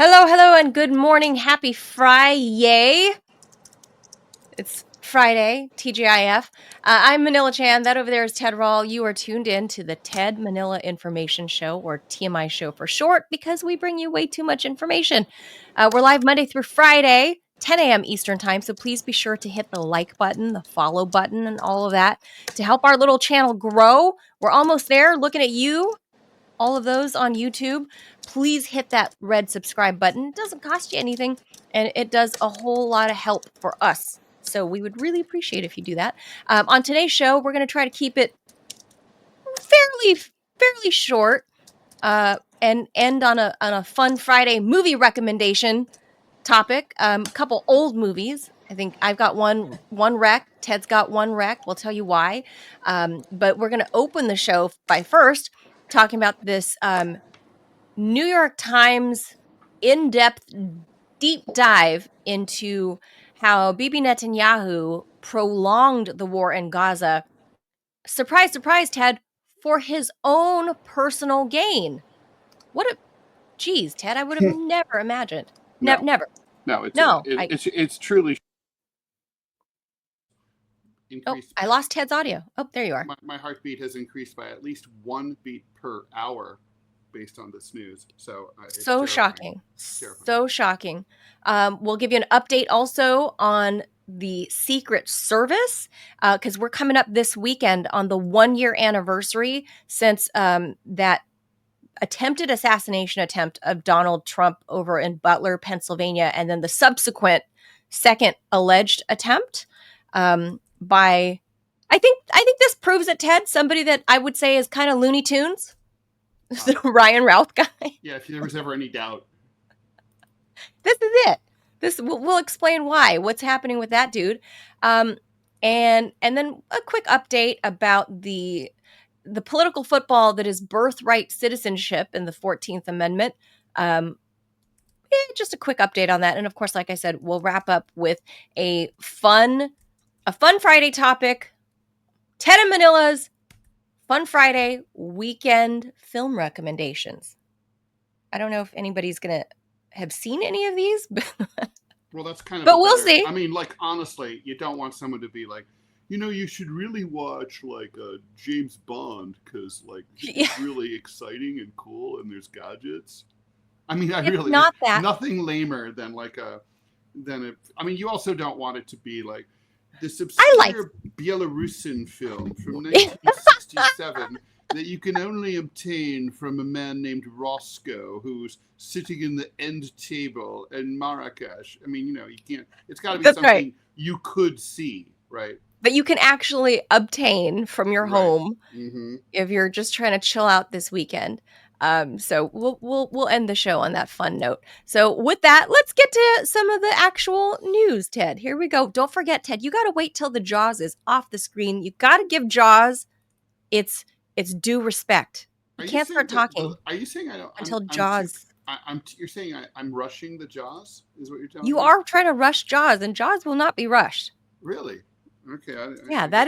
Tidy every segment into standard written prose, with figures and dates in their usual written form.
Hello, and good morning. Happy Friday. It's Friday, TGIF. I'm Manila Chan. That over there is Ted Rall. You are tuned in to the Ted Manila Information Show, or TMI Show for short, because we bring you way too much information. We're live Monday through Friday, 10 a.m. Eastern Time, so please be sure to hit the like button, the follow button, and all of that to help our little channel grow. We're almost there, looking at you. All of those on YouTube, please hit that red subscribe button. It doesn't cost you anything, and it does a whole lot of help for us. So we would really appreciate if you do that. On today's show, we're going to try to keep it fairly short, and end on a fun Friday movie recommendation topic. A couple old movies. I think I've got one rec. Ted's got one rec. We'll tell you why. But we're going to open the show by first talking about this New York Times in-depth deep dive into how Bibi Netanyahu prolonged the war in Gaza. Surprise, surprise, Ted, for his own personal gain. Geez, Ted, I would have never imagined. Never. No, it's truly increased. I lost Ted's audio. Oh, there you are. My heartbeat has increased by at least 1 beat per hour based on this news. So shocking. So shocking. We'll give you an update also on the Secret Service, because we're coming up this weekend on the 1-year anniversary since that attempted assassination attempt of Donald Trump over in Butler, Pennsylvania, and then the subsequent second alleged attempt by, I think this proves it, Ted, somebody that I would say is kind of Looney Tunes. The Ryan Routh guy. Yeah, if there was ever any doubt. This is it. We'll explain why. What's happening with that dude. And then a quick update about the political football that is birthright citizenship in the 14th Amendment. Just a quick update on that. And of course, like I said, we'll wrap up with a fun Friday topic. Ted and Manila's Fun Friday weekend film recommendations. I don't know if anybody's going to have seen any of these. Well, that's kind of... But we'll see. I mean, like, honestly, you don't want someone to be like, you should really watch, like, James Bond, because, like, it's really exciting and cool, and there's gadgets. I mean, not that. Nothing lamer than, like, I mean, you also don't want it to be, like, this obscure Belarusian film from 1967 that you can only obtain from a man named Roscoe, who's sitting in the end table in Marrakesh. I mean, you can't. It's got to be something you could see, right? That you can actually obtain from your home if you're just trying to chill out this weekend. So we'll end the show on that fun note. So with that, let's get to some of the actual news, Ted. Here we go. Don't forget, Ted, you got to wait till the Jaws is off the screen. You got to give Jaws its due respect. You can't start talking. Are you saying I don't until Jaws? You're saying I'm rushing the Jaws? Is what you're telling me? You are trying to rush Jaws, and Jaws will not be rushed. Really? Okay. That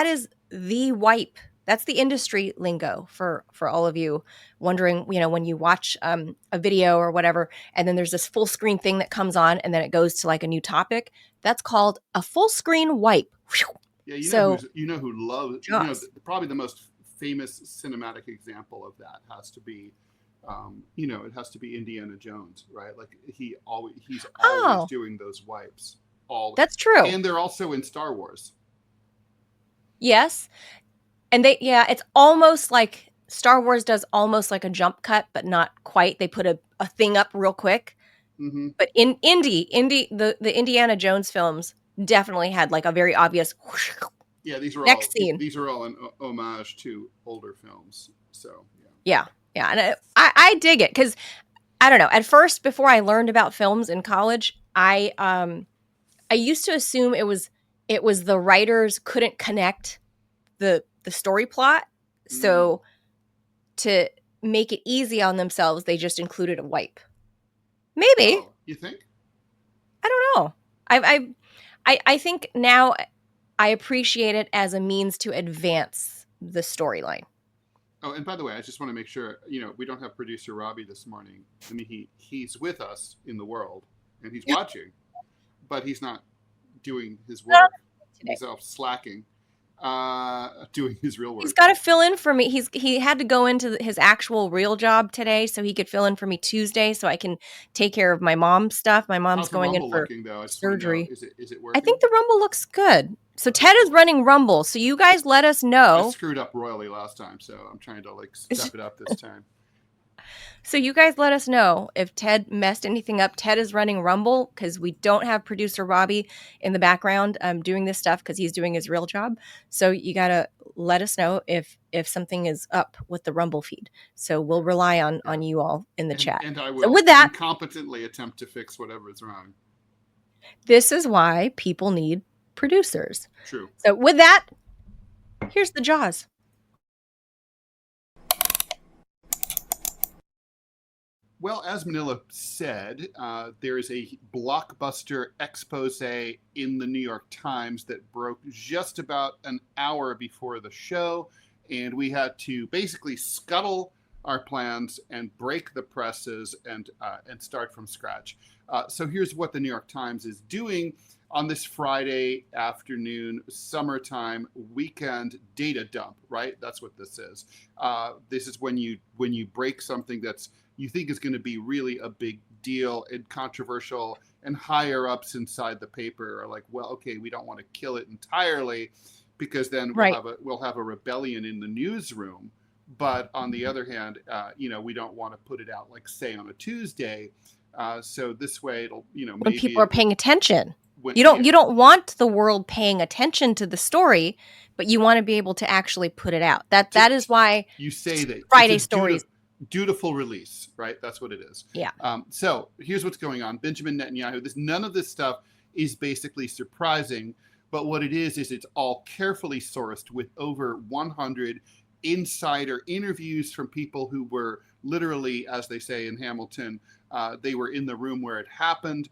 is the wipe. That's the industry lingo for all of you wondering, when you watch a video or whatever, and then there's this full screen thing that comes on and then it goes to like a new topic. That's called a full screen wipe. Yeah, who loves Jaws. Probably the most famous cinematic example of that has to be, it has to be Indiana Jones, right? Like he's always doing those wipes. That's true. And they're also in Star Wars. Yes. And it's almost like Star Wars does almost like a jump cut, but not quite. They put a thing up real quick. Mm-hmm. But in the Indiana Jones films definitely had like a very obvious. Yeah, these are all an homage to older films. So yeah, and I dig it because I don't know. At first, before I learned about films in college, I used to assume it was the writers couldn't connect the story plot, so to make it easy on themselves, they just included a wipe. Maybe. Oh, you think? I don't know. I think now I appreciate it as a means to advance the storyline. Oh, and by the way, I just want to make sure, we don't have producer Robbie this morning. I mean, he's with us in the world and he's watching, but he's not doing his work. He's off slacking, doing his real work. He's got to fill in for me. He had to go into his actual real job today so he could fill in for me Tuesday so I can take care of my mom's stuff. My mom's going in for looking, though? surgery. Is it working? I think the Rumble looks good. So Ted is running Rumble. So you guys let us know. I screwed up royally last time, so I'm trying to step it up this time. So you guys let us know if Ted messed anything up. Ted is running Rumble because we don't have producer Robbie in the background doing this stuff because he's doing his real job. So you got to let us know if something is up with the Rumble feed. So we'll rely on you all in the chat. And I will so with that, incompetently attempt to fix whatever is wrong. This is why people need producers. True. So with that, here's the Jaws. Well, as Manila said, there is a blockbuster expose in the New York Times that broke just about an hour before the show, and we had to basically scuttle our plans and break the presses and start from scratch. So here's what the New York Times is doing on this Friday afternoon, summertime weekend data dump, right? That's what this is. This is when you break something that's you think is going to be really a big deal and controversial, and higher ups inside the paper are like, well, okay, we don't want to kill it entirely because then we'll have a rebellion in the newsroom. But on the other hand, we don't want to put it out like say on a Tuesday. So this way it'll, when maybe people are paying attention. You don't want the world paying attention to the story, but you want to be able to actually put it out. That is why you say that Friday stories. Dutiful release, right? That's what it is. Yeah. So here's what's going on. Benjamin Netanyahu, none of this stuff is basically surprising, but what it is it's all carefully sourced with over 100 insider interviews from people who were literally, as they say in Hamilton, they were in the room where it happened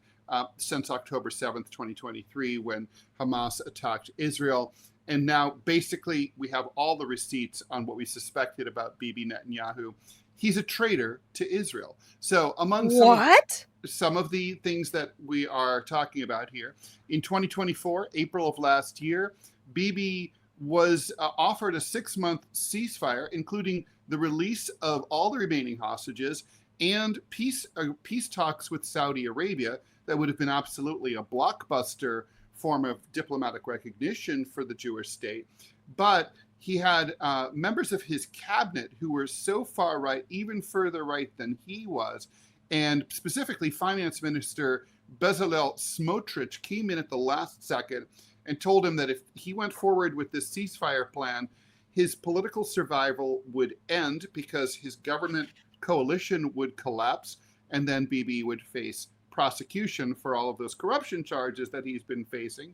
since October 7th, 2023, when Hamas attacked Israel. And now basically we have all the receipts on what we suspected about Bibi Netanyahu. He's a traitor to Israel. So among some of the things that we are talking about here, in 2024, April of last year, Bibi was offered a 6-month ceasefire, including the release of all the remaining hostages and peace talks with Saudi Arabia that would have been absolutely a blockbuster form of diplomatic recognition for the Jewish state. But he had members of his cabinet who were so far right, even further right than he was. And specifically, Finance Minister Bezalel Smotrich came in at the last second and told him that if he went forward with this ceasefire plan, his political survival would end because his government coalition would collapse, and then Bibi would face prosecution for all of those corruption charges that he's been facing.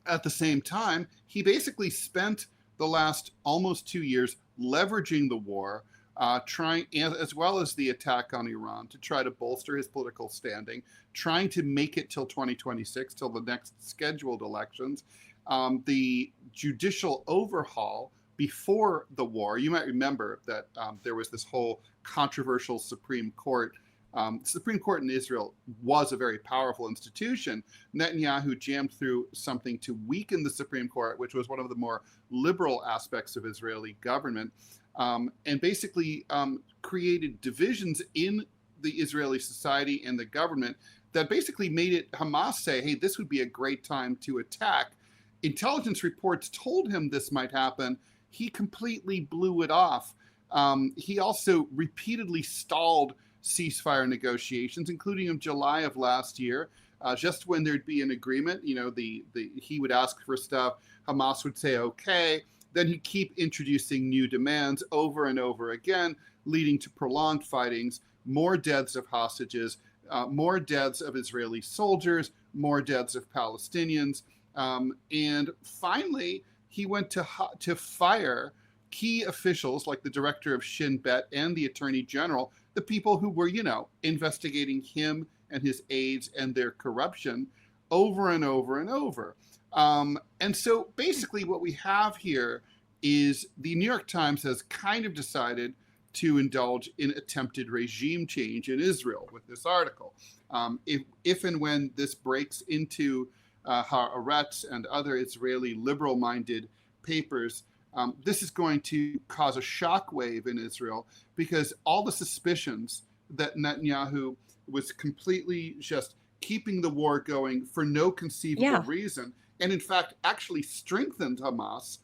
At the same time, he basically spent the last almost 2 years leveraging the war, trying, as well as the attack on Iran, to try to bolster his political standing, trying to make it till 2026, till the next scheduled elections. The judicial overhaul before the war, you might remember that there was this whole controversial Supreme Court. Supreme Court in Israel was a very powerful institution. Netanyahu jammed through something to weaken the Supreme Court, which was one of the more liberal aspects of Israeli government, and basically created divisions in the Israeli society and the government that basically made it Hamas say, hey, this would be a great time to attack. Intelligence reports told him this might happen. He completely blew it off. He also repeatedly stalled ceasefire negotiations, including in July of last year, just when there'd be an agreement. He would ask for stuff, Hamas would say okay, then he'd keep introducing new demands over and over again, leading to prolonged fightings, more deaths of hostages, more deaths of Israeli soldiers, more deaths of Palestinians, and finally he went to fire key officials like the director of Shin Bet and the attorney general, the people who were, investigating him and his aides and their corruption over and over and over. And so basically what we have here is the New York Times has kind of decided to indulge in attempted regime change in Israel with this article. If and when this breaks into Haaretz and other Israeli liberal-minded papers, this is going to cause a shockwave in Israel, because all the suspicions that Netanyahu was completely just keeping the war going for no conceivable reason, and in fact actually strengthened Hamas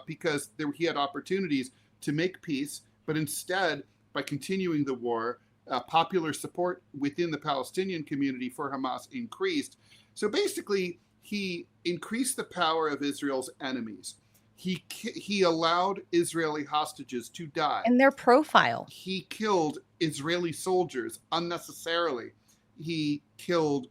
because he had opportunities to make peace, but instead, by continuing the war, popular support within the Palestinian community for Hamas increased. So basically, he increased the power of Israel's enemies. He allowed Israeli hostages to die. And their profile. He killed Israeli soldiers unnecessarily. He killed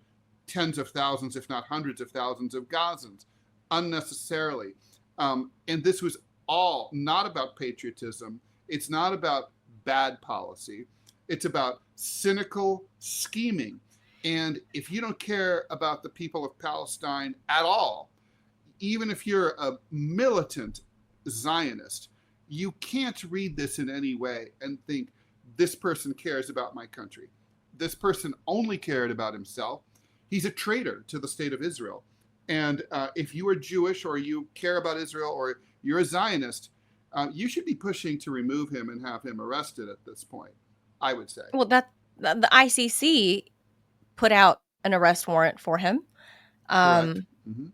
tens of thousands, if not hundreds of thousands of Gazans unnecessarily. And this was all not about patriotism. It's not about bad policy. It's about cynical scheming. And if you don't care about the people of Palestine at all, even if you're a militant Zionist, you can't read this in any way and think, this person cares about my country. This person only cared about himself. He's a traitor to the state of Israel. And if you are Jewish or you care about Israel or you're a Zionist, you should be pushing to remove him and have him arrested at this point, I would say. Well, the ICC put out an arrest warrant for him. Correct. Mm-hmm.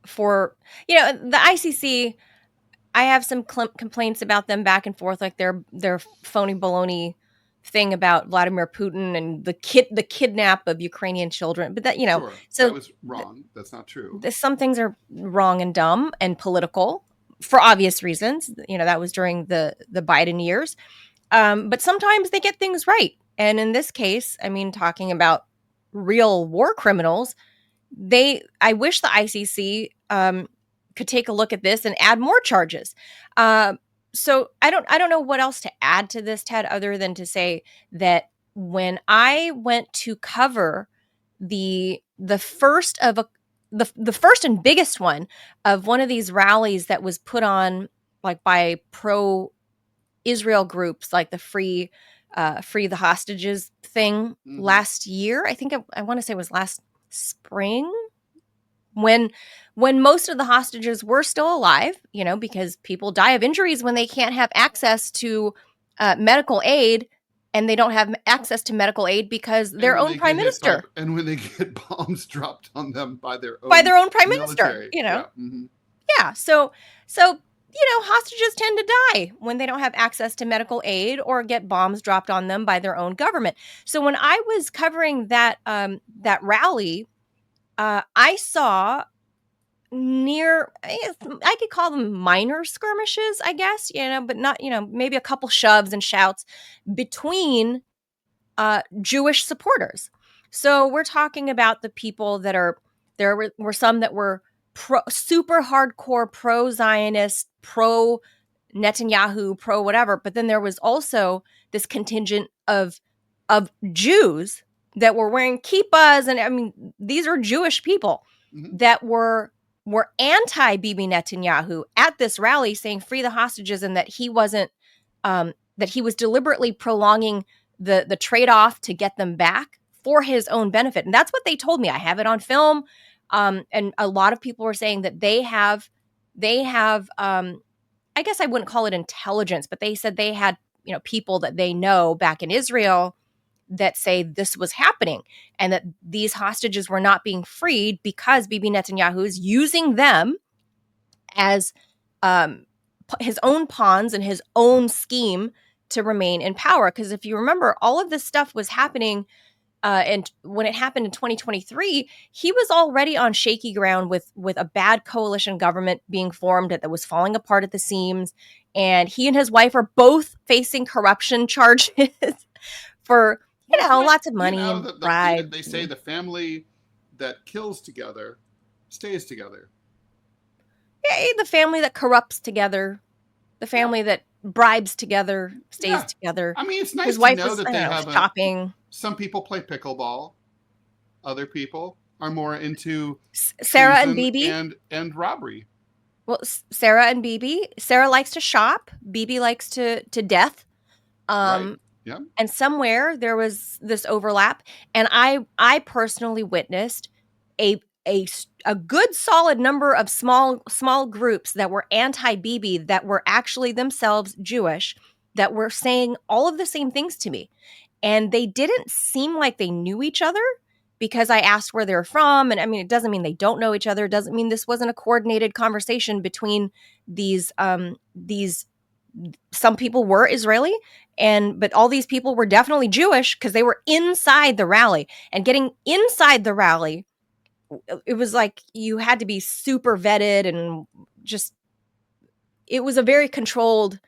For, the ICC, I have some complaints about them back and forth, like their phony baloney thing about Vladimir Putin and the kidnap of Ukrainian children. But that, sure. So that was wrong. That's not true. Some things are wrong and dumb and political for obvious reasons. That was during the Biden years. But sometimes they get things right. And in this case, talking about real war criminals, I wish the ICC could take a look at this and add more charges. So I don't know what else to add to this, Ted, other than to say that when I went to cover the first and biggest one of one of these rallies that was put on like by pro-Israel groups, like the free the hostages thing last year, I think I want to say it was last spring, when most of the hostages were still alive, because people die of injuries when they can't have access to medical aid, and they don't have access to medical aid because their own prime minister. And when they get bombs dropped on them by their own prime military. minister, Yeah. So hostages tend to die when they don't have access to medical aid or get bombs dropped on them by their own government. So when I was covering that rally, I saw I could call them minor skirmishes, I guess, but not, maybe a couple shoves and shouts between Jewish supporters. So we're talking about the people there were some that were super hardcore pro-Zionist, pro-Netanyahu, pro-whatever. But then there was also this contingent of Jews that were wearing kippahs. And these are Jewish people that were anti-Bibi Netanyahu at this rally, saying free the hostages, and that he wasn't, that he was deliberately prolonging the trade-off to get them back for his own benefit. And that's what they told me. I have it on film. And a lot of people were saying that they have, I guess I wouldn't call it intelligence, but they said they had, people that they know back in Israel that say this was happening and that these hostages were not being freed because Bibi Netanyahu is using them as his own pawns and his own scheme to remain in power. Because if you remember, all of this stuff was happening. And when it happened in 2023, he was already on shaky ground with a bad coalition government being formed that was falling apart at the seams. And he and his wife are both facing corruption charges for, lots of money and bribes. They say the family that kills together stays together. Yeah, the family that corrupts together, the family that bribes together stays together. It's nice his wife to know was, that they have shopping. Some people play pickleball. Other people are more into Sarah and Bibi and robbery. Well, Sarah and Bibi. Sarah likes to shop. Bibi likes to death. Right. Yeah. And somewhere there was this overlap, and I personally witnessed a a good solid number of small groups that were anti-Bibi that were actually themselves Jewish that were saying all of the same things to me. And they didn't seem like they knew each other because I asked where they're from. And I mean, it doesn't mean they don't know each other. It doesn't mean this wasn't a coordinated conversation between these some people were Israeli, but all these people were definitely Jewish because they were inside the rally. And getting inside the rally, it was like you had to be super vetted, and just it was a very controlled,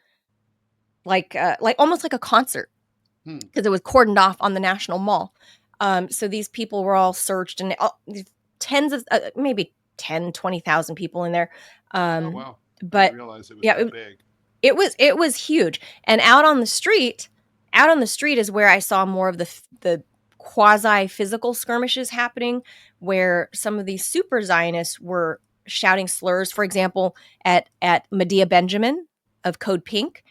like almost like a concert, because it was cordoned off on the National Mall. So these people were all searched, and tens of maybe 10, 20,000 people in there. Oh wow! But I didn't realize it was that big. It was huge. And out on the street is where I saw more of the quasi physical skirmishes happening, where some of these super Zionists were shouting slurs. For example, at Medea Benjamin of Code Pink,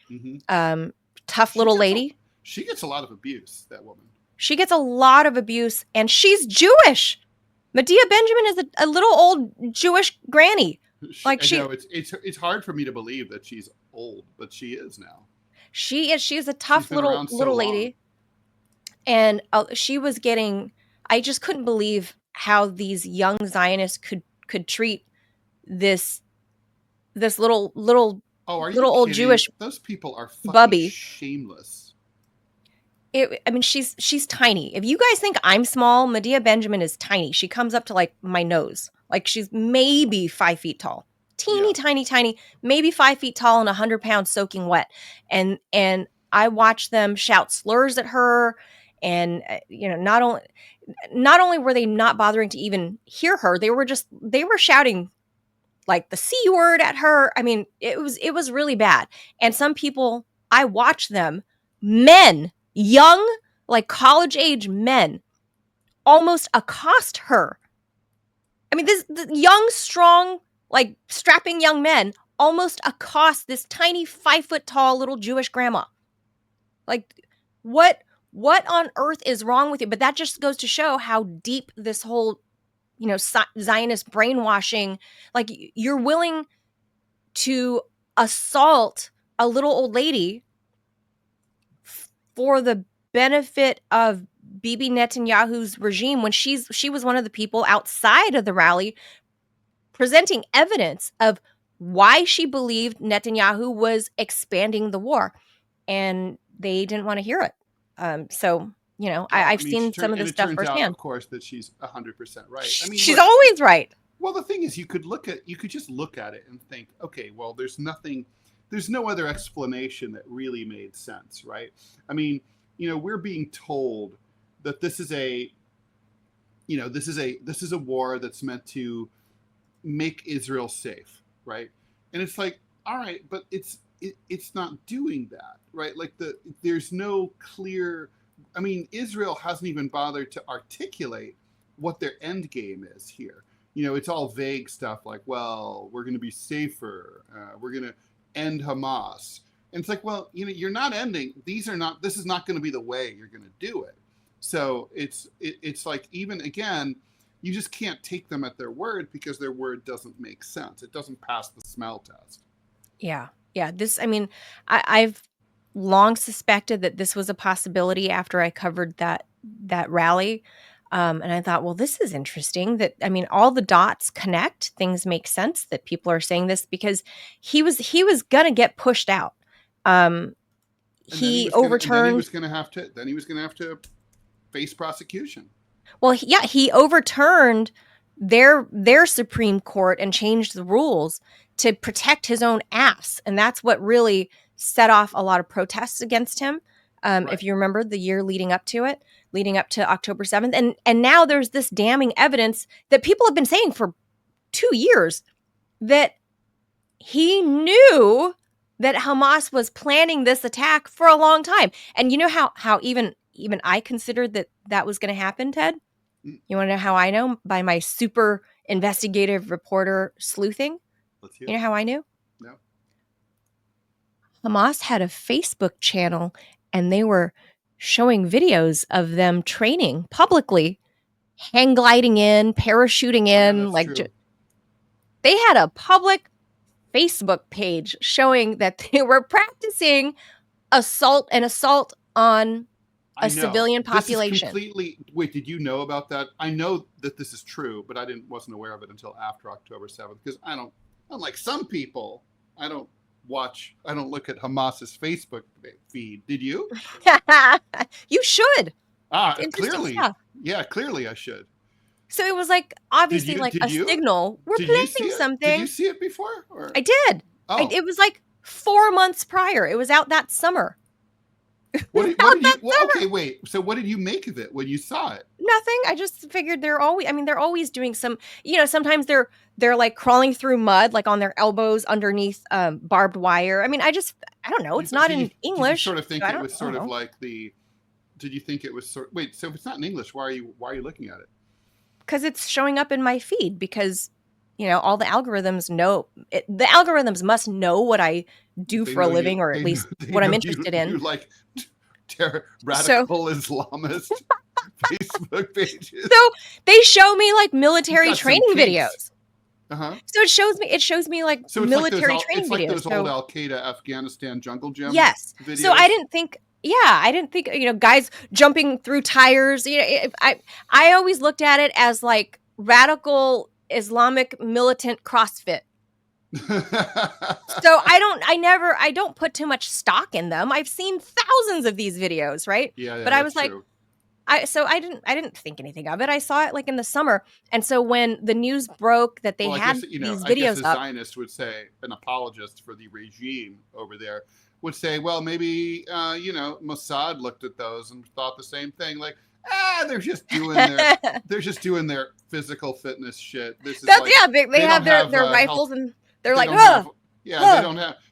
tough little lady. She gets a lot of abuse. That woman. She gets a lot of abuse, and she's Jewish. Medea Benjamin is a little old Jewish granny. It's hard for me to believe that she's old, but she is now. She is. She's a tough little lady, and she was getting. I just couldn't believe how these young Zionists could treat this little old Jewish. Those people are fucking bubby. Shameless. She's tiny. If you guys think I'm small, Medea Benjamin is tiny. She comes up to like my nose. Like she's maybe 5 feet tall. Tiny, maybe 5 feet tall and 100 pounds soaking wet. And I watched them shout slurs at her. And, not only were they not bothering to even hear her, they were shouting like the C word at her. I mean, it was really bad. And some people, I watched them, men, young, like college age men, almost accost her. I mean, the young, strong, like strapping young men almost accost this tiny 5 foot tall little Jewish grandma. Like, what on earth is wrong with you? But that just goes to show how deep this whole, Zionist brainwashing, like you're willing to assault a little old lady for the benefit of Bibi Netanyahu's regime when she was one of the people outside of the rally presenting evidence of why she believed Netanyahu was expanding the war, and they didn't want to hear it. I've seen some of this stuff firsthand. Of course, that she's 100% right. She's always right. Well, the thing is, you could just look at it and think, okay, well, there's no other explanation that really made sense, right? I mean, we're being told that this is a war that's meant to make Israel safe, right? And it's like, all right, but it's not doing that, right? Like there's no clear. I mean, Israel hasn't even bothered to articulate what their end game is here. It's all vague stuff like, well, we're going to be safer. We're going to end Hamas. And it's like, well, you're not ending. This is not going to be the way you're going to do it. So it's like, even again, you just can't take them at their word because their word doesn't make sense. It doesn't pass the smell test. Yeah. I've long suspected that this was a possibility after I covered that rally. And I thought, well, this is interesting that, all the dots connect, things make sense that people are saying this because he was going to get pushed out. He was going to have to face prosecution. Well, yeah, he overturned their Supreme Court and changed the rules to protect his own ass. And that's what really set off a lot of protests against him. Right. If you remember the year leading up to October 7th. And now there's this damning evidence that people have been saying for 2 years that he knew that Hamas was planning this attack for a long time. And you know how even I considered that was going to happen, Ted? You want to know how I know? By my super investigative reporter sleuthing. Let's hear You it. know how I knew? No. Hamas had a Facebook channel, and they were showing videos of them training publicly, hang gliding in, parachuting Oh, yeah, in. that's Like, true. they had a public Facebook page showing that they were practicing assault on I a know. civilian This is population. completely. Wait, did you know about that? I know that this is true, but I wasn't aware of it until after October 7th because I don't. Unlike some people, I don't look at Hamas's Facebook feed. Did you? You should. Ah, Interesting clearly. stuff. Yeah, clearly I should. So it was like Did obviously you? like Did a you? signal. We're Did you see planting it? Did you something. see it before? Or I did. oh, It was like 4 months prior. It was out that summer. what Out did you? that Well, summer. okay, wait. So what did you make of it when you saw it? Nothing. I just figured they're always doing some, sometimes they're like crawling through mud, like on their elbows underneath barbed wire. I mean, I don't know. It's not in Did you English. sort of So think I it was don't sort of know. like the? Did you think it was sort? Wait, so if it's not in English, why are you looking at it? Because it's showing up in my feed because, all the algorithms know it, the algorithms must know what I do They for a know you. living, or at least They what I'm know interested you in. like So, radical Islamist Facebook pages. so they show me like You've military got some training kinks. videos. Uh-huh. So it shows me like So military training it's like videos. those old Al Qaeda Afghanistan jungle gym Yes. videos. So I didn't think, guys jumping through tires. I always looked at it as like radical Islamic militant CrossFit. So I don't put too much stock in them. I've seen thousands of these videos, right? Yeah, But I was that's like, true. I didn't think anything of it. I saw it like in the summer. And so when the news broke that they Well, had these videos a up, Zionist would say, an apologist for the regime over there would say, well, maybe Mossad looked at those and thought the same thing. Like, they're just doing their physical fitness shit. This is that's like, they have their health. rifles and they're They like, don't have, oh,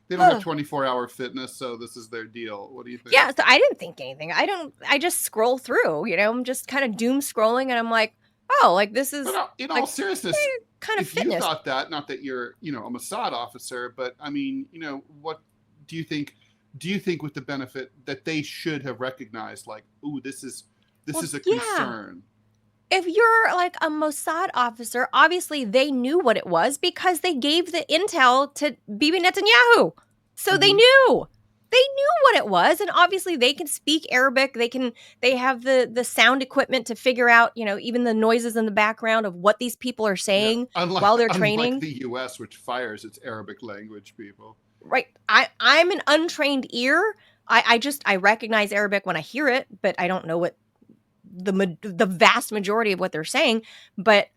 they don't have 24-hour fitness, so this is their deal. What do you think? yeah. So I didn't think anything. I just scroll through, I'm just kind of doom scrolling and I'm like, oh, like this is But in like, all seriousness, kind of if fitness. you thought that, not that you're, a Mossad officer, but I mean, what do you think? Do you think with the benefit that they should have recognized, like, ooh, this is a concern? If you're like a Mossad officer, obviously they knew what it was because they gave the intel to Bibi Netanyahu. So they knew. They knew what it was, and obviously they can speak Arabic. They have the sound equipment to figure out, even the noises in the background of what these people are saying while they're training. Unlike the US, which fires its Arabic language people. Right. I'm an untrained ear. I recognize Arabic when I hear it, but I don't know what the vast majority of what they're saying. But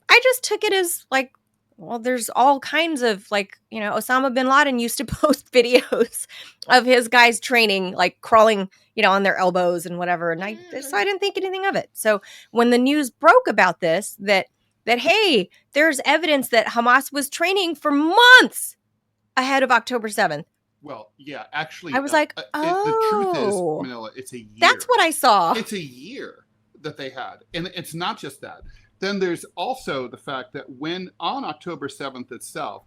I just took it as like, well, there's all kinds of like, Osama bin Laden used to post videos of his guys training, like crawling, on their elbows and whatever. And I didn't think anything of it. So when the news broke about this, that hey, there's evidence that Hamas was training for months ahead of October 7th. Well, yeah, actually, I was like, the truth is, Manila, it's a year. That's what I saw. It's a year that they had. And it's not just that. Then there's also the fact that when on October 7th itself,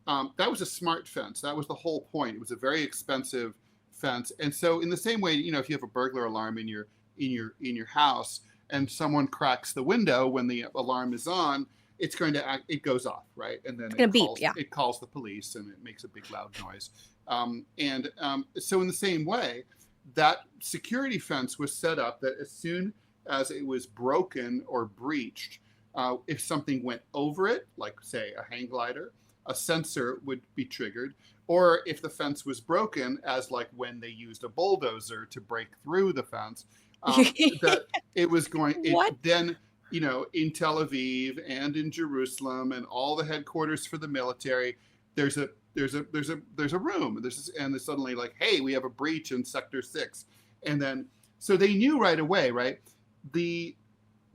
that was a smart fence. That was the whole point. It was a very expensive fence. And so in the same way, if you have a burglar alarm in your house and someone cracks the window when the alarm is on, it's going to it goes off, right? And then it calls the police and it makes a big loud noise. So in the same way, that security fence was set up that as soon as it was broken or breached, if something went over it, like say a hang glider, a sensor would be triggered. Or if the fence was broken, as like when they used a bulldozer to break through the fence, that it was going. Then in Tel Aviv and in Jerusalem and all the headquarters for the military, there's a room. And they're suddenly like, hey, we have a breach in Sector 6, and then so they knew right away, right? The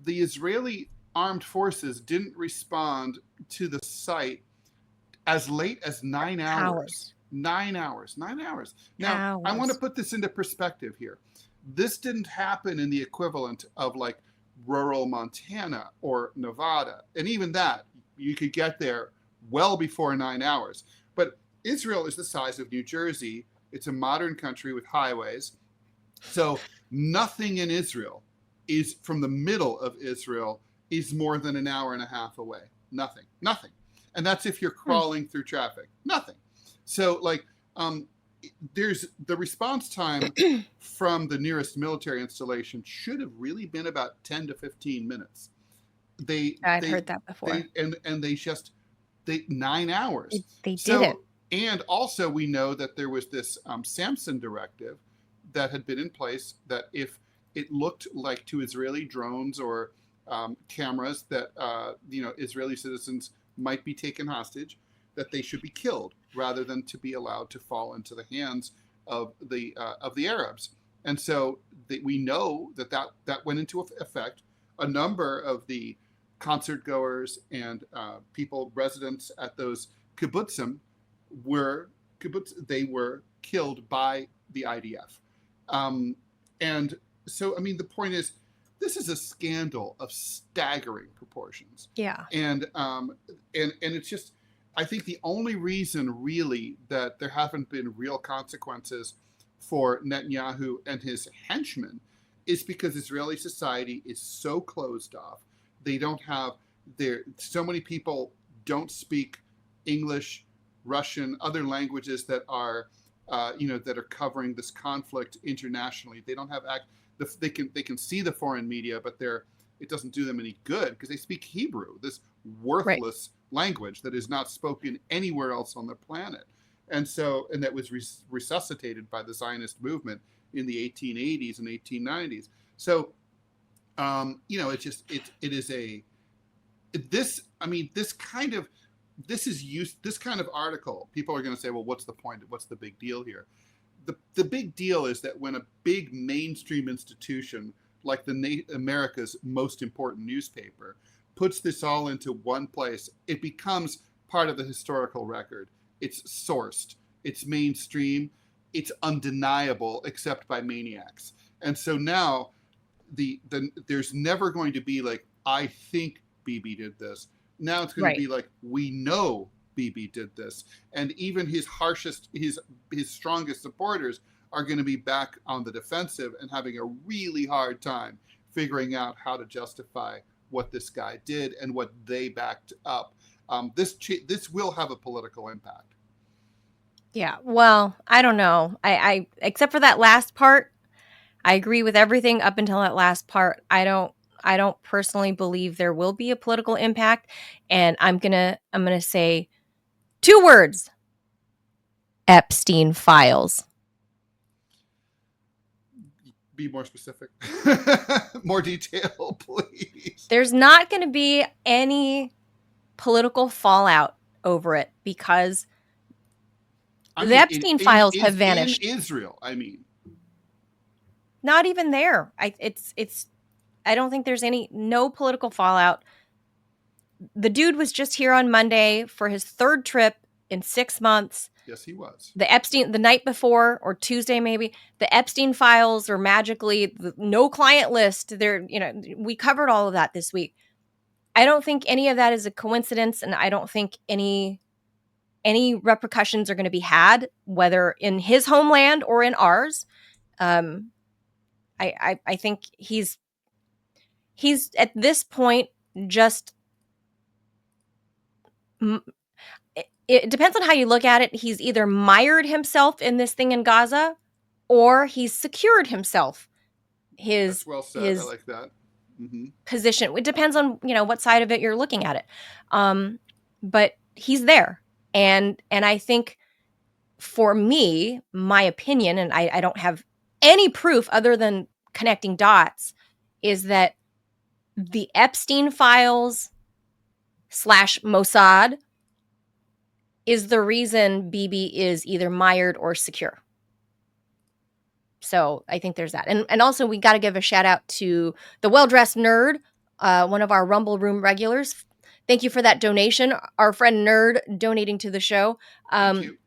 Israeli armed forces didn't respond to the site as late as 9 hours. 9 hours. 9 hours. Now, I want to put this into perspective here. This didn't happen in the equivalent of like rural Montana or Nevada. And even that, you could get there well before 9 hours. But Israel is the size of New Jersey. It's a modern country with highways. So nothing in Israel is from the middle of Israel is more than an hour and a half away. Nothing. And that's if you're crawling through traffic. Nothing. So like, there's the response time from the nearest military installation should have really been about 10 to 15 minutes. I've heard that before. They 9 hours. They did it. And also we know that there was this Samson directive that had been in place that if it looked like to Israeli drones or cameras that Israeli citizens might be taken hostage, that they should be killed rather than to be allowed to fall into the hands of the Arabs. And so we know that went into effect. A number of the concert goers and residents at those kibbutzim they were killed by the IDF. And so, I mean, the point is, this is a scandal of staggering proportions. Yeah. And it's just, I think the only reason really that there haven't been real consequences for Netanyahu and his henchmen is because Israeli society is so closed off. They don't have so many people don't speak English, Russian, other languages that are that are covering this conflict internationally. They don't have they can see the foreign media, but it doesn't do them any good because they speak Hebrew, this worthless language that is not spoken anywhere else on the planet. And that was resuscitated by the Zionist movement in the 1880s and 1890s. So, this kind of article, people are going to say, well, what's the point? What's the big deal here? The big deal is that when a big mainstream institution like America's most important newspaper puts this all into one place, it becomes part of the historical record. It's sourced, it's mainstream, it's undeniable except by maniacs. And so now there's never going to be like, I think Bibi did this. Now it's going to be like, we know Bibi did this. And even his strongest supporters are going to be back on the defensive and having a really hard time figuring out how to justify what this guy did and what they backed up. This will have a political impact. Yeah, well, I don't know. I except for that last part, I agree with everything up until that last part. I don't personally believe there will be a political impact, and I'm gonna say 2 words: Epstein files. Be more specific. More detail, please. There's not going to be any political fallout over it because the Epstein files have vanished. In Israel, I mean. Not even there. I don't think there's no political fallout. The dude was just here on Monday for his 3rd trip in 6 months. Yes, he was. The night before, or Tuesday maybe, the Epstein files are magically no client list. We covered all of that this week. I don't think any of that is a coincidence, and I don't think any repercussions are going to be had, whether in his homeland or in ours. I think he's at this point just. It depends on how you look at it. He's either mired himself in this thing in Gaza, or he's secured himself. That's well said. I like that. Mm-hmm. Position. It depends on what side of it you're looking at it. But he's there, and I think for me, my opinion, and I don't have any proof other than connecting dots, is that the Epstein files / Mossad is the reason Bibi is either mired or secure. So I think there's that. And also we got to give a shout out to the well-dressed nerd, one of our Rumble Room regulars. Thank you for that donation. Our friend Nerd donating to the show. Thank you.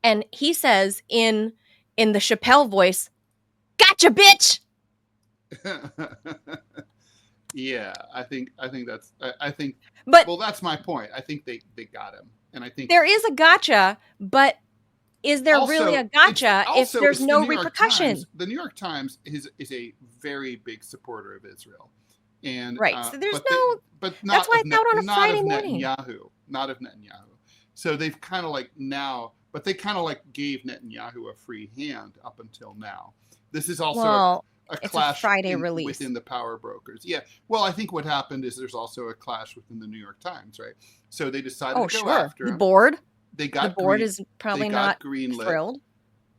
And he says in the Chappelle voice, "Gotcha, bitch!" Yeah, I think that's I think. But Well, that's my point. I think they got him, and I think there is a gotcha, but is there really a also gotcha if there's it's the no New York repercussion? Times. The New York Times is a very big supporter of Israel, and Right. So there's they no, but that's why it's out on a not of Friday morning. Netanyahu, not of Netanyahu. So they've kind of like now, but they kind of like gave Netanyahu a free hand up until now. This is also Well, a it's a clash Friday release. within the power brokers. Yeah. Well, I think what happened is there's also a clash within the New York Times, right? So they decided to go after The him. board. They got The board is probably not greenlit. thrilled.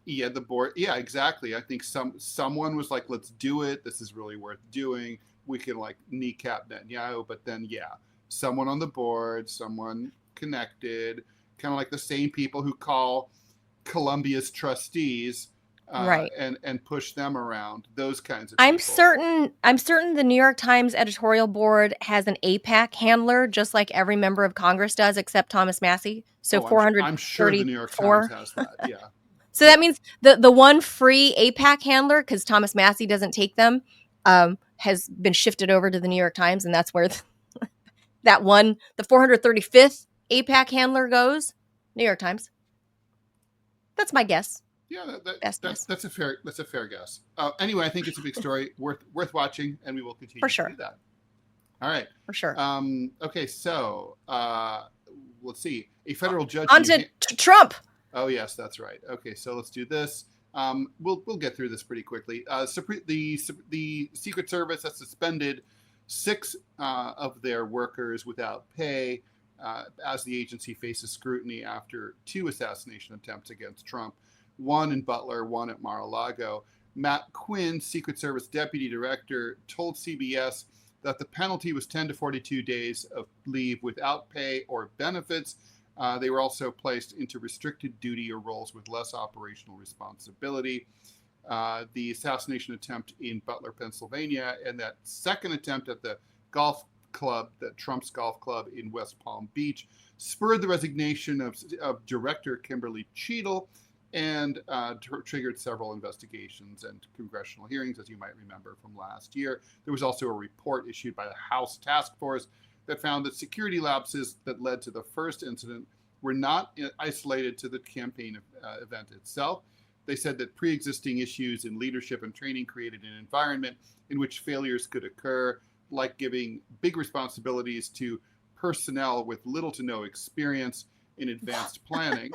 Yeah, the board. Yeah, exactly. I think someone was like, "Let's do it. This is really worth doing. We can like kneecap Netanyahu." But then, yeah, someone on the board, someone connected, kind of like the same people who call Columbia's trustees, Right. and push them around. Those kinds of. I'm people. certain the New York Times editorial board has an APAC handler, just like every member of Congress does, except Thomas Massey. So I'm sure the New York Times 434. has that. Yeah. So that means the one free APAC handler, because Thomas Massey doesn't take them, has been shifted over to the New York Times, and that's where that one, the 435th APAC handler goes. New York Times. That's my guess. Yeah, Guess. that's a fair guess. Anyway, I think it's a big story, worth watching, and we will continue For sure. to do that. All right. For sure. Okay, so let's see. A federal judge. On to Trump. Oh yes, that's right. Okay, so let's do this. We'll get through this pretty quickly. The Secret Service has suspended 6 of their workers without pay as the agency faces scrutiny after 2 assassination attempts against Trump, one in Butler, one at Mar-a-Lago. Matt Quinn, Secret Service Deputy Director, told CBS that the penalty was 10 to 42 days of leave without pay or benefits. They were also placed into restricted duty or roles with less operational responsibility. The assassination attempt in Butler, Pennsylvania, and that second attempt at the golf club, the Trump's golf club in West Palm Beach, spurred the resignation of Director Kimberly Cheadle and triggered several investigations and congressional hearings, as you might remember from last year. There was also a report issued by the House Task Force that found that security lapses that led to the first incident were not isolated to the campaign event itself. They said that pre-existing issues in leadership and training created an environment in which failures could occur, like giving big responsibilities to personnel with little to no experience in advanced planning.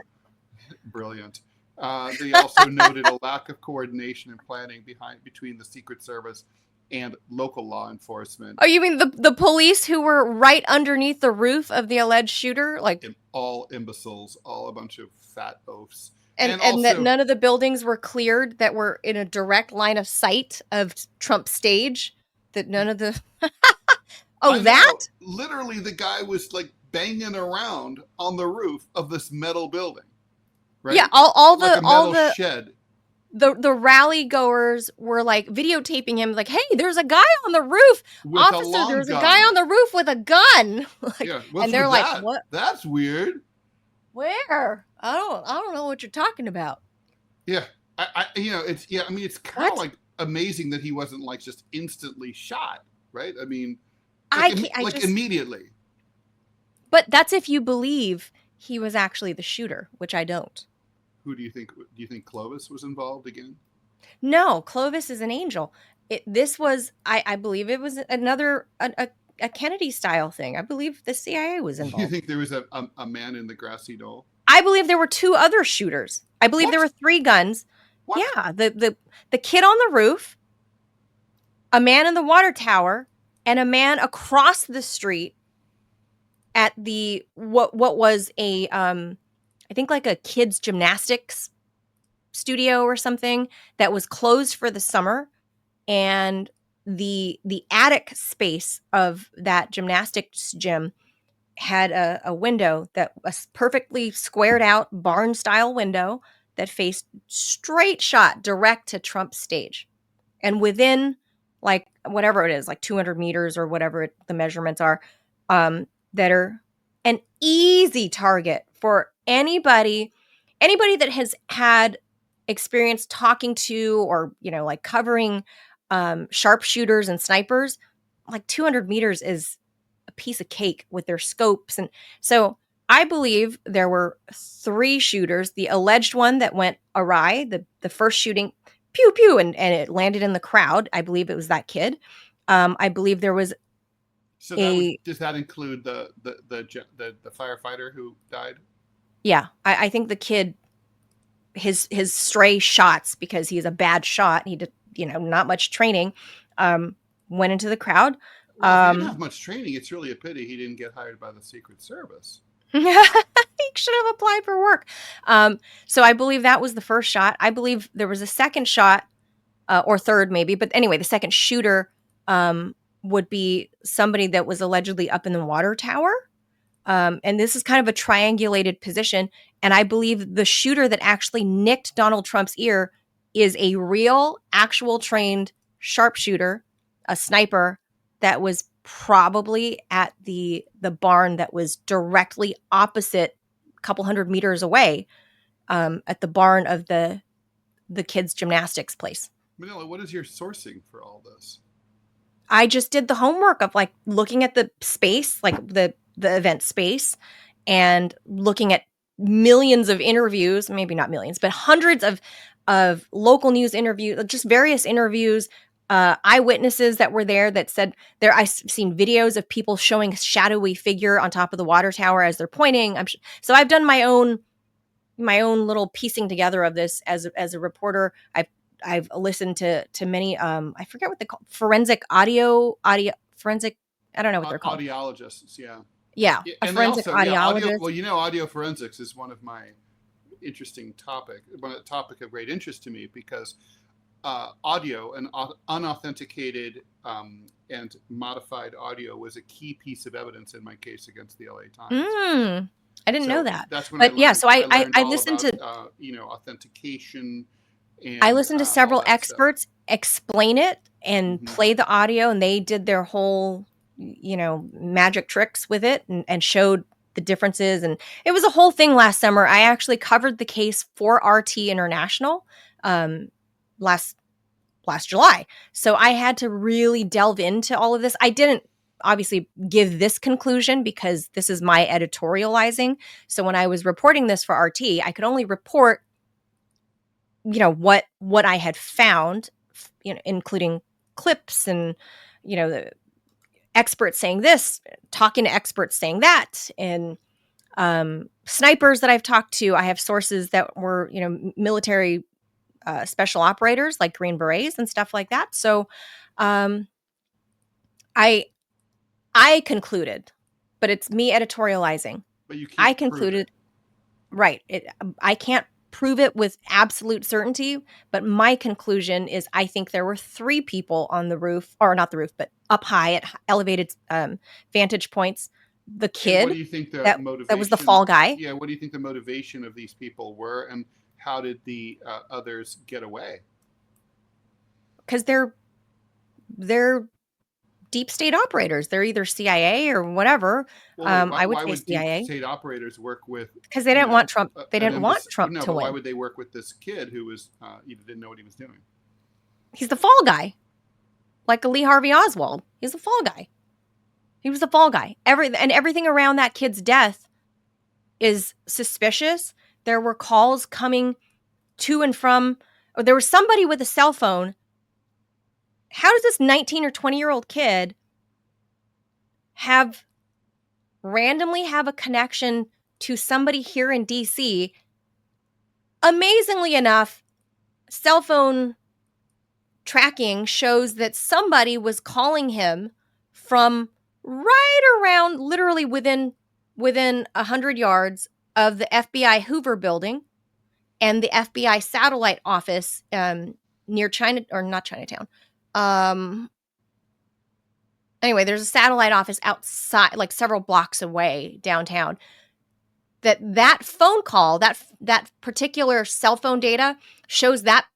Brilliant. They also noted a lack of coordination and planning between the Secret Service and local law enforcement. Oh, you mean the police who were right underneath the roof of the alleged shooter? Like, and all imbeciles, all a bunch of fat oafs. And also, that none of the buildings were cleared that were in a direct line of sight of Trump's stage? That none of the... Literally, the guy was like banging around on the roof of this metal building. Right? Yeah, all the shed. The rally goers were like videotaping him, like, "Hey, there's a guy on the roof, officer. There's a guy on the roof with a gun." And they're like, "What? That's weird." Where? I don't know what you're talking about. Yeah, it's kind of like amazing that he wasn't like just instantly shot, right? I mean, immediately. But that's if you believe he was actually the shooter, which I don't. Who do you think? Do you think Clovis was involved again? No, Clovis is an angel. This was, I believe, it was another a Kennedy style thing. I believe the CIA was involved. You think there was a man in the grassy knoll? I believe there were 2 other shooters. I believe there were 3 guns. What? Yeah, the kid on the roof, a man in the water tower, and a man across the street at the what was a I think like a kids gymnastics studio or something that was closed for the summer, and the attic space of that gymnastics gym had a window that was perfectly squared out barn style window that faced straight shot direct to Trump's stage. And within like whatever it is, like 200 meters or whatever the measurements are, that are an easy target for anybody that has had experience talking to or, like covering sharpshooters and snipers. like 200 meters is a piece of cake with their scopes. And so I believe there were 3 shooters. The alleged one that went awry, the first shooting, pew pew, and it landed in the crowd. I believe it was that kid. I believe there was does that include the firefighter who died? Yeah, I think the kid, his stray shots, because he's a bad shot, he did, not much training, went into the crowd. Well, if he didn't have much training, it's really a pity he didn't get hired by the Secret Service. He should have applied for work. So I believe that was the first shot. I believe there was a second shot, or third maybe, but anyway, the second shooter would be somebody that was allegedly up in the water tower. And this is kind of a triangulated position. And I believe the shooter that actually nicked Donald Trump's ear is a real, actual trained sharpshooter, a sniper that was probably at the barn that was directly opposite, a couple hundred meters away, at the barn of the kids' gymnastics place. Manila, what is your sourcing for all this? I just did the homework of like looking at the space, like the event space, and looking at millions of interviews, maybe not millions, but hundreds of local news interviews, just various interviews, eyewitnesses that were there that said there. I've seen videos of people showing a shadowy figure on top of the water tower as they're pointing. So I've done my own little piecing together of this as a reporter. I've listened to many, I forget what they call, forensic forensic, I don't know what they're called. Audiologists, yeah. Yeah, a forensic audiologist. Audio forensics is one of my interesting topic of great interest to me, because audio and unauthenticated and modified audio was a key piece of evidence in my case against the LA Times. I didn't know that. That's when I listened to authentication. And, I listened to several experts explain it and play the audio, and they did their whole, magic tricks with it and showed the differences. And it was a whole thing last summer. I actually covered the case for RT International last July. So I had to really delve into all of this. I didn't obviously give this conclusion because this is my editorializing. So when I was reporting this for RT, I could only report what I had found, including clips and, the experts saying this, talking to experts saying that, and snipers that I've talked to. I have sources that were, military special operators like Green Berets and stuff like that. So I concluded, but it's me editorializing. But you can't. I concluded, right. I can't prove it with absolute certainty, but my conclusion is I think there were 3 people on the roof, or not the roof, but up high at elevated vantage points. The kid, what do you think that was the fall guy. Yeah, what do you think the motivation of these people were, and how did the others get away? Because they're deep state operators. They're either CIA or whatever. Well, I would why say would CIA. Deep state operators work with? Because they didn't want Trump. They didn't want Trump to win. Why would they work with this kid who was didn't know what he was doing? He's the fall guy, like a Lee Harvey Oswald. He's the fall guy. He was the fall guy. Everything around that kid's death is suspicious. There were calls coming to and from. Or there was somebody with a cell phone. How does this 19 or 20-year-old kid randomly have a connection to somebody here in DC? Amazingly enough, cell phone tracking shows that somebody was calling him from right around, literally within 100 yards of the FBI Hoover building and the FBI satellite office near not Chinatown. Anyway, there's a satellite office outside, like several blocks away downtown. That phone call, that particular cell phone data shows that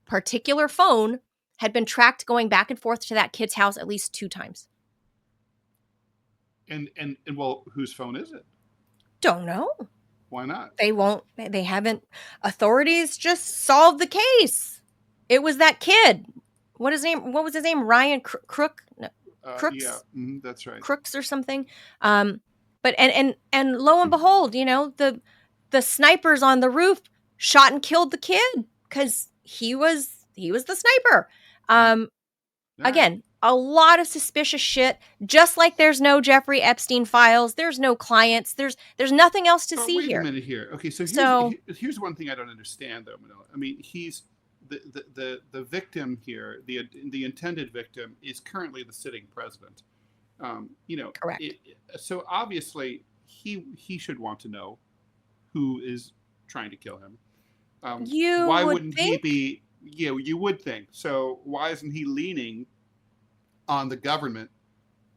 particular phone had been tracked going back and forth to that kid's house at least 2 times. And well, whose phone is it? Don't know. Why not? They haven't. Authorities just solved the case. It was that kid. What was his name? Ryan Crook? No. crooks, that's right. crooks or something. But and lo and behold, the snipers on the roof shot and killed the kid because he was the sniper. Again, a lot of suspicious shit. Just like there's no Jeffrey Epstein files, there's no clients, there's nothing else to see here. Wait a minute here. Okay, so here's one thing I don't understand though, Manila. I mean, he's the victim here, the intended victim is currently the sitting president. Correct. So obviously he should want to know who is trying to kill him. Why wouldn't he be? You would think. So why isn't he leaning on the government,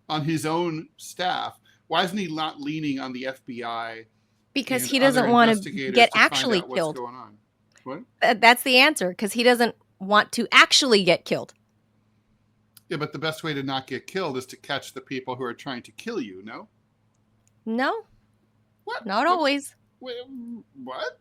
on his own staff? Why isn't he not leaning on the FBI? Because he doesn't want to get actually killed. What's going on? What? That's the answer. Because he doesn't want to actually get killed. Yeah, but the best way to not get killed is to catch the people who are trying to kill you. No. No. What? Not always. Wait, what?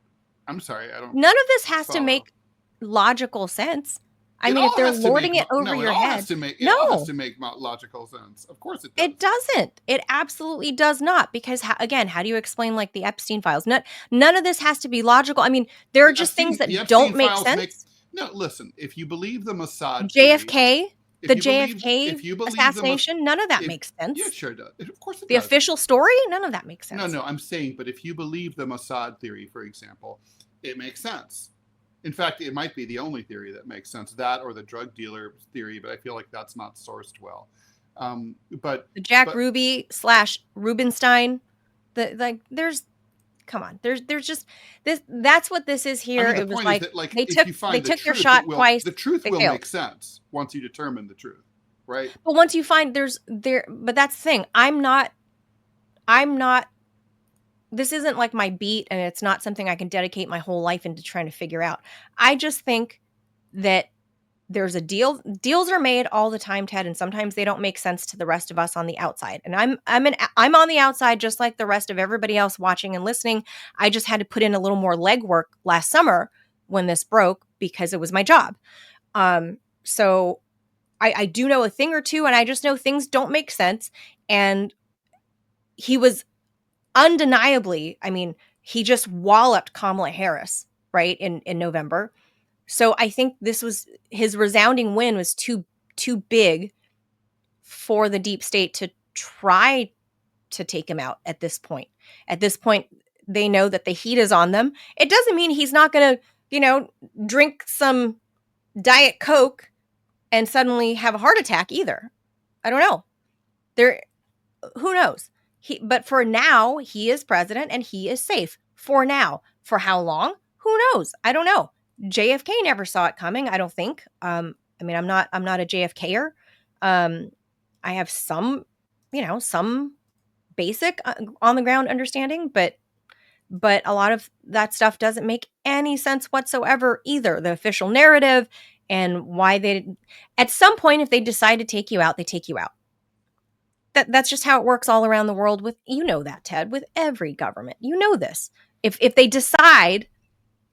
I'm sorry. I don't. None of this has to make logical sense. I mean, if they're lording it over your head, it all has to make logical sense. Of course it does. It doesn't. It absolutely does not. Because again, how do you explain like the Epstein files? None of this has to be logical. I mean, there are just things that don't make sense. No, listen. If you believe the Mossad, JFK, the JFK assassination, none of that makes sense. Yeah, it sure does. Of course it does. The official story, none of that makes sense. No. I'm saying, but if you believe the Mossad theory, for example, it makes sense. In fact, it might be the only theory that makes sense, that or the drug dealer theory, but I feel like that's not sourced well. But the Jack Ruby / Rubenstein, there's just this. That's what this is here. I mean, it was like they took their shot twice. The truth will make sense once you determine the truth, right? But once you find but that's the thing. I'm not. This isn't like my beat, and it's not something I can dedicate my whole life into trying to figure out. I just think that there's a deal. Deals are made all the time, Ted, and sometimes they don't make sense to the rest of us on the outside. And I'm on the outside just like the rest of everybody else watching and listening. I just had to put in a little more legwork last summer when this broke because it was my job. So I do know a thing or two, and I just know things don't make sense. And he was undeniably, I mean, he just walloped Kamala Harris, right, in November. So I think this was his resounding win was too big for the deep state to try to take him out at this point. At this point, they know that the heat is on them. It doesn't mean he's not going to, drink some Diet Coke and suddenly have a heart attack either. I don't know. Who knows? But for now, he is president and he is safe. For now. For how long? Who knows? I don't know. JFK never saw it coming, I don't think. I mean, I'm not a JFKer. I have some basic on the ground understanding, but a lot of that stuff doesn't make any sense whatsoever either. The official narrative and why at some point, if they decide to take you out, they take you out. That's just how it works all around the world with, that, Ted, with every government. You know this. If they decide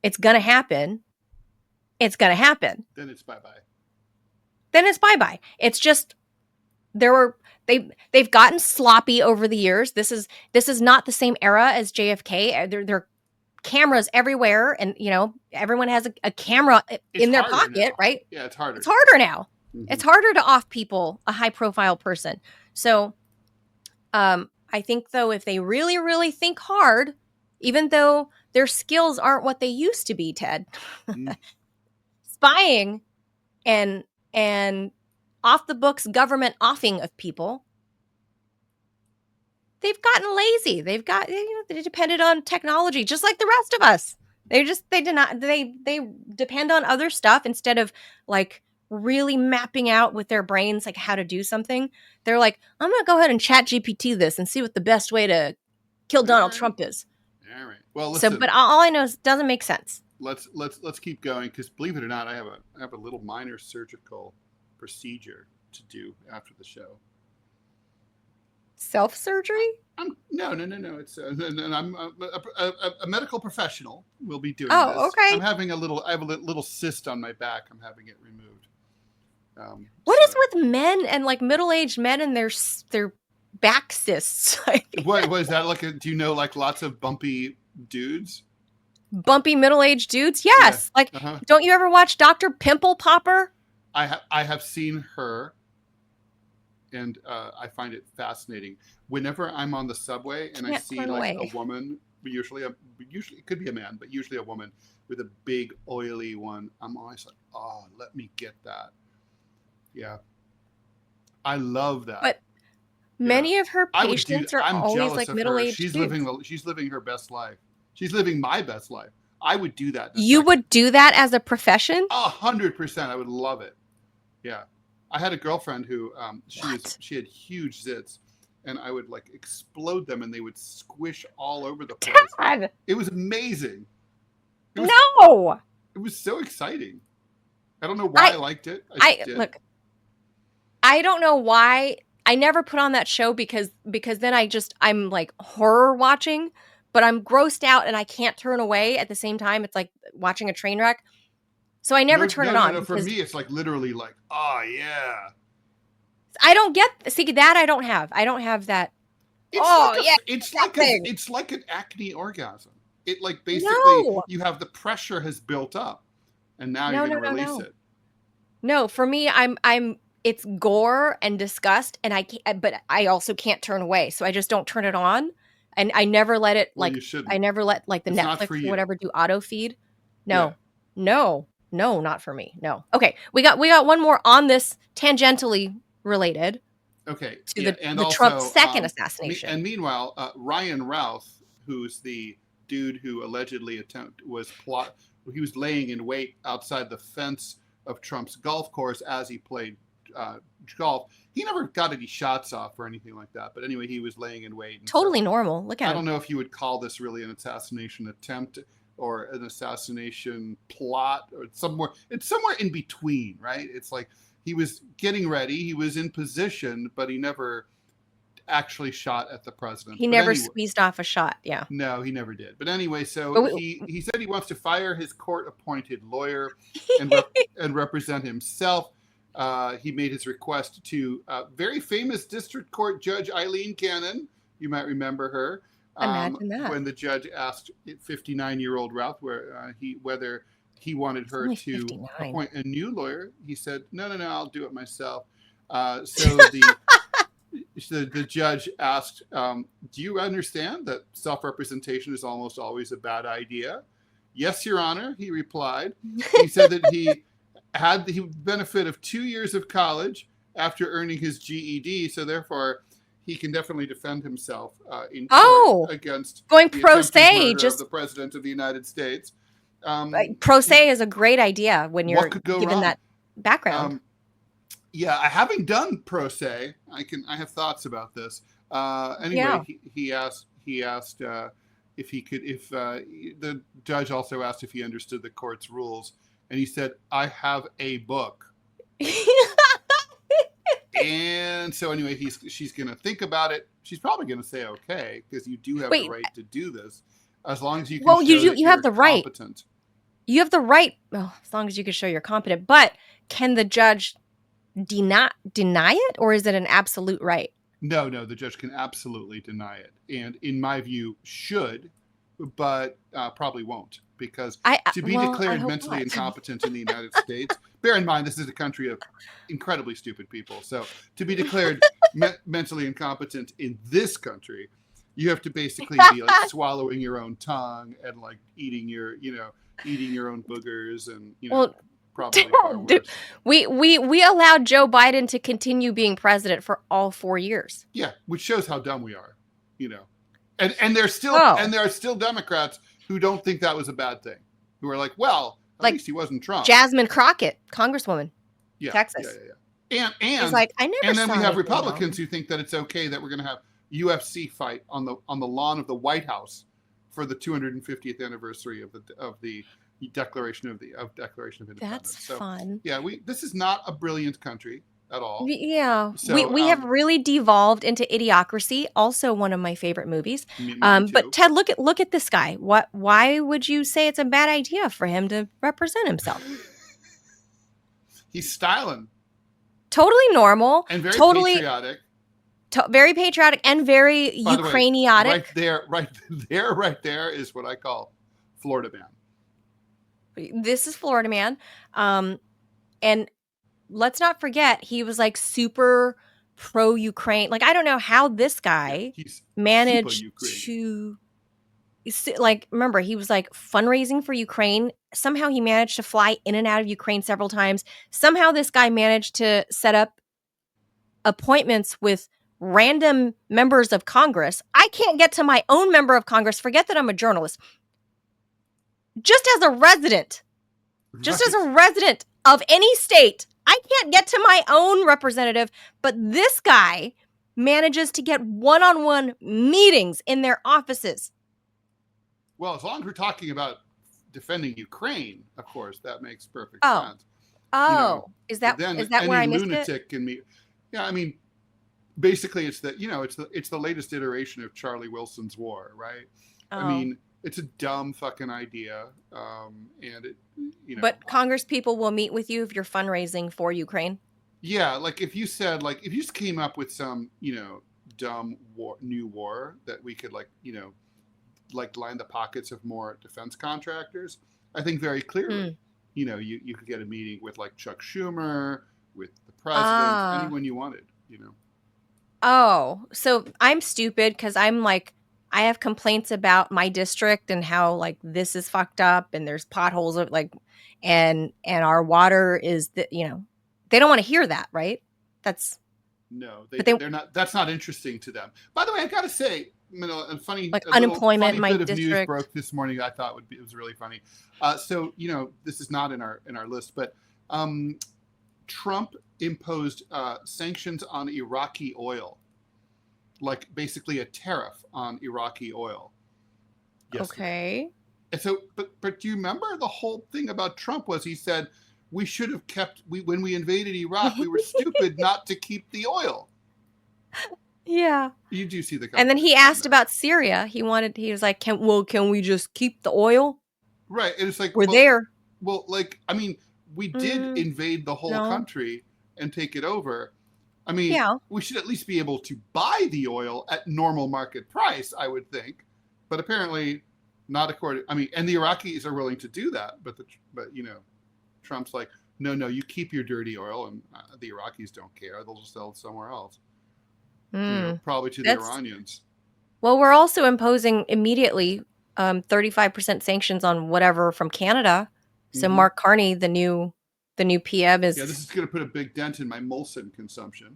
it's going to happen, it's going to happen. Then it's bye-bye. It's just they've gotten sloppy over the years. This is not the same era as JFK. There are cameras everywhere, and everyone has a camera in their pocket, now. Right? Yeah, it's harder. It's harder now. Mm-hmm. It's harder to off people, a high-profile person. So, I think though, if they really, really think hard, even though their skills aren't what they used to be, Ted, spying and off the books government offing of people, they've gotten lazy. They depended on technology just like the rest of us. They depend on other stuff instead of like really mapping out with their brains like how to do something. They're like, I'm gonna go ahead and chat GPT this and see what the best way to kill Donald Trump is. All right. Well, listen. So, but all I know is it doesn't make sense. Let's keep going, because believe it or not, I have a little minor surgical procedure to do after the show. Self-surgery? No. It's I'm a medical professional. Will be doing this. Oh, okay. I have a little cyst on my back. I'm having it removed. What is with men and like middle-aged men and their back cysts? What is that like? Do you know like lots of bumpy dudes? Bumpy middle-aged dudes? Yes. Yeah. Like, don't you ever watch Dr. Pimple Popper? I have seen her, and I find it fascinating. Whenever I'm on the subway and I see like a woman, usually it could be a man, but usually a woman with a big oily one, I'm always like, oh, let me get that. Yeah, I love that. But many of her patients are always like middle-aged dudes. She's living her best life. She's living my best life. I would do that. You would do that as a profession? 100%. I would love it. Yeah. I had a girlfriend who she had huge zits, and I would like explode them and they would squish all over the place. God. It was amazing. It was so exciting. I don't know why I liked it. Look, I don't know why. I never put on that show because then I'm like horror watching, but I'm grossed out and I can't turn away at the same time. It's like watching a train wreck. So I never turn it on. No, for me, it's like literally like, oh yeah. I don't get that. I don't have that. It's like an acne orgasm. It like basically you have the pressure has built up, and now you're gonna release it. No, for me, it's gore and disgust, and but I also can't turn away, so I just don't turn it on, and I never let it I never let like the Netflix or whatever do auto feed. No, not for me. No. Okay, we got one more on this tangentially related. Okay, to the Trump second assassination. And meanwhile, Ryan Routh, who's the dude who allegedly he was laying in wait outside the fence of Trump's golf course as he played golf. He never got any shots off or anything like that. But anyway, he was laying in wait. Totally normal. Look at him. I don't know if you would call this really an assassination attempt or an assassination plot or somewhere. It's somewhere in between, right? It's like he was getting ready. He was in position, but he never actually shot at the president. He never squeezed off a shot. Yeah. No, he never did. But anyway, so he said he wants to fire his court-appointed lawyer and represent himself. He made his request to very famous district court judge Eileen Cannon. You might remember her. Imagine that. When the judge asked 59-year-old Routh whether he wanted her to 59. appoint a new lawyer, he said, no, I'll do it myself. So the judge asked, do you understand that self-representation is almost always a bad idea? Yes, Your Honor, he replied. He said that he had the benefit of 2 years of college after earning his GED, so therefore he can definitely defend himself in court against going pro se, just the president of the United States. Pro se is a great idea when you're given that background. Yeah, having done pro se, I have thoughts about this. Anyway, he asked if he could. If the judge also asked if he understood the court's rules, and he said, "I have a book." And so anyway, she's going to think about it. She's probably going to say okay because you do have the right to do this as long as you can. Well, you have the right. Competent. You have the right, as long as you can show you're competent. But can the judge deny it, or is it an absolute right? No, the judge can absolutely deny it, and in my view, should, but probably won't, because to be declared mentally incompetent in the United States, bear in mind this is a country of incredibly stupid people. So to be declared mentally incompetent in this country, you have to basically be like swallowing your own tongue and like eating your own boogers and probably far worse. We allowed Joe Biden to continue being president for all 4 years. Yeah, which shows how dumb we are, And there's still and there are still Democrats who don't think that was a bad thing. Who are like, well, at least he wasn't Trump. Jasmine Crockett, Congresswoman, Texas. Yeah. And it's like, I never. And then we have Republicans who think that it's okay that we're going to have UFC fight on the lawn of the White House for the 250th anniversary of the Declaration of Independence. That's fun. Yeah, this is not a brilliant country at all. Yeah, so, we have really devolved into Idiocracy, also one of my favorite movies. But Ted, look at this guy. Why would you say it's a bad idea for him to represent himself? He's styling. Totally normal. And very totally patriotic. Very patriotic and very By the way, Ukrainiotic. right there is what I call Florida man. This is Florida man. And let's not forget, he was like super pro-Ukraine. Like, I don't know how this guy managed to, like, remember, he was like fundraising for Ukraine. Somehow he managed to fly in and out of Ukraine several times. Somehow this guy managed to set up appointments with random members of Congress. I can't get to my own member of Congress. Forget that I'm a journalist. Just as a resident of any state, I can't get to my own representative, but this guy manages to get one-on-one meetings in their offices. Well, as long as we're talking about defending Ukraine, of course, that makes perfect sense. Oh, is that where I missed lunatic can meet? Yeah, I mean, basically, it's the latest iteration of Charlie Wilson's war, right? Oh. I mean, it's a dumb fucking idea, and it, But Congress people will meet with you if you're fundraising for Ukraine. Yeah, like if you just came up with some, dumb new war that we could line the pockets of more defense contractors, I think very clearly, you could get a meeting with like Chuck Schumer, with the president, anyone you wanted, Oh, so I'm stupid because I'm like, I have complaints about my district and how like this is fucked up and there's potholes of like, and our water is they don't want to hear that, right? They're not. That's not interesting to them. By the way, I gotta say, a funny like unemployment in my bit district. Of news broke this morning. I thought it was really funny. So this is not in our list, but Trump imposed sanctions on Iraqi oil, like basically a tariff on Iraqi oil. Yesterday. Okay. And so, but do you remember the whole thing about Trump was he said we should have when we invaded Iraq, we were stupid not to keep the oil. Yeah. You do see the. And then he asked about Syria. He was like, can we just keep the oil? Right. And it's like, we're there. Well, like, I mean, we did invade the whole country and take it over. I mean, we should at least be able to buy the oil at normal market price, I would think. But apparently not according. I mean, and the Iraqis are willing to do that, but Trump's like, no, you keep your dirty oil, and the Iraqis don't care. They'll just sell it somewhere else. Probably to the Iranians. Well, we're also imposing immediately 35% sanctions on whatever from Canada. So Mark Carney, the new PM is. Yeah, this is going to put a big dent in my Molson consumption.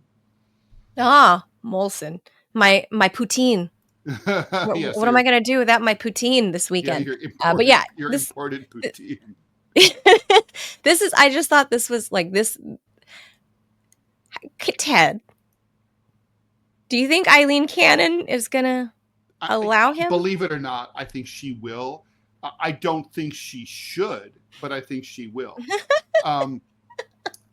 Molson, my poutine. What am I going to do without my poutine this weekend? Yeah, your imported poutine. I just thought this was like this. Ted, do you think Eileen Cannon is going to allow him? Believe it or not, I think she will. I don't think she should, but I think she will. I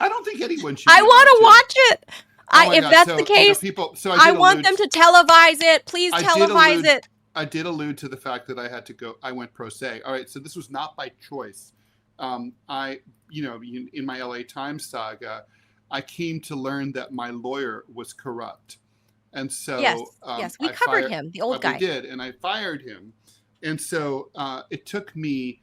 don't think anyone should. I want to watch it. If that's the case, I want them to televise it. Please televise it. I did allude to the fact that I had to go. I went pro se. All right, so this was not by choice. In my LA Times saga, I came to learn that my lawyer was corrupt, and so yes, we covered him, the old guy. We did, and I fired him, and so it took me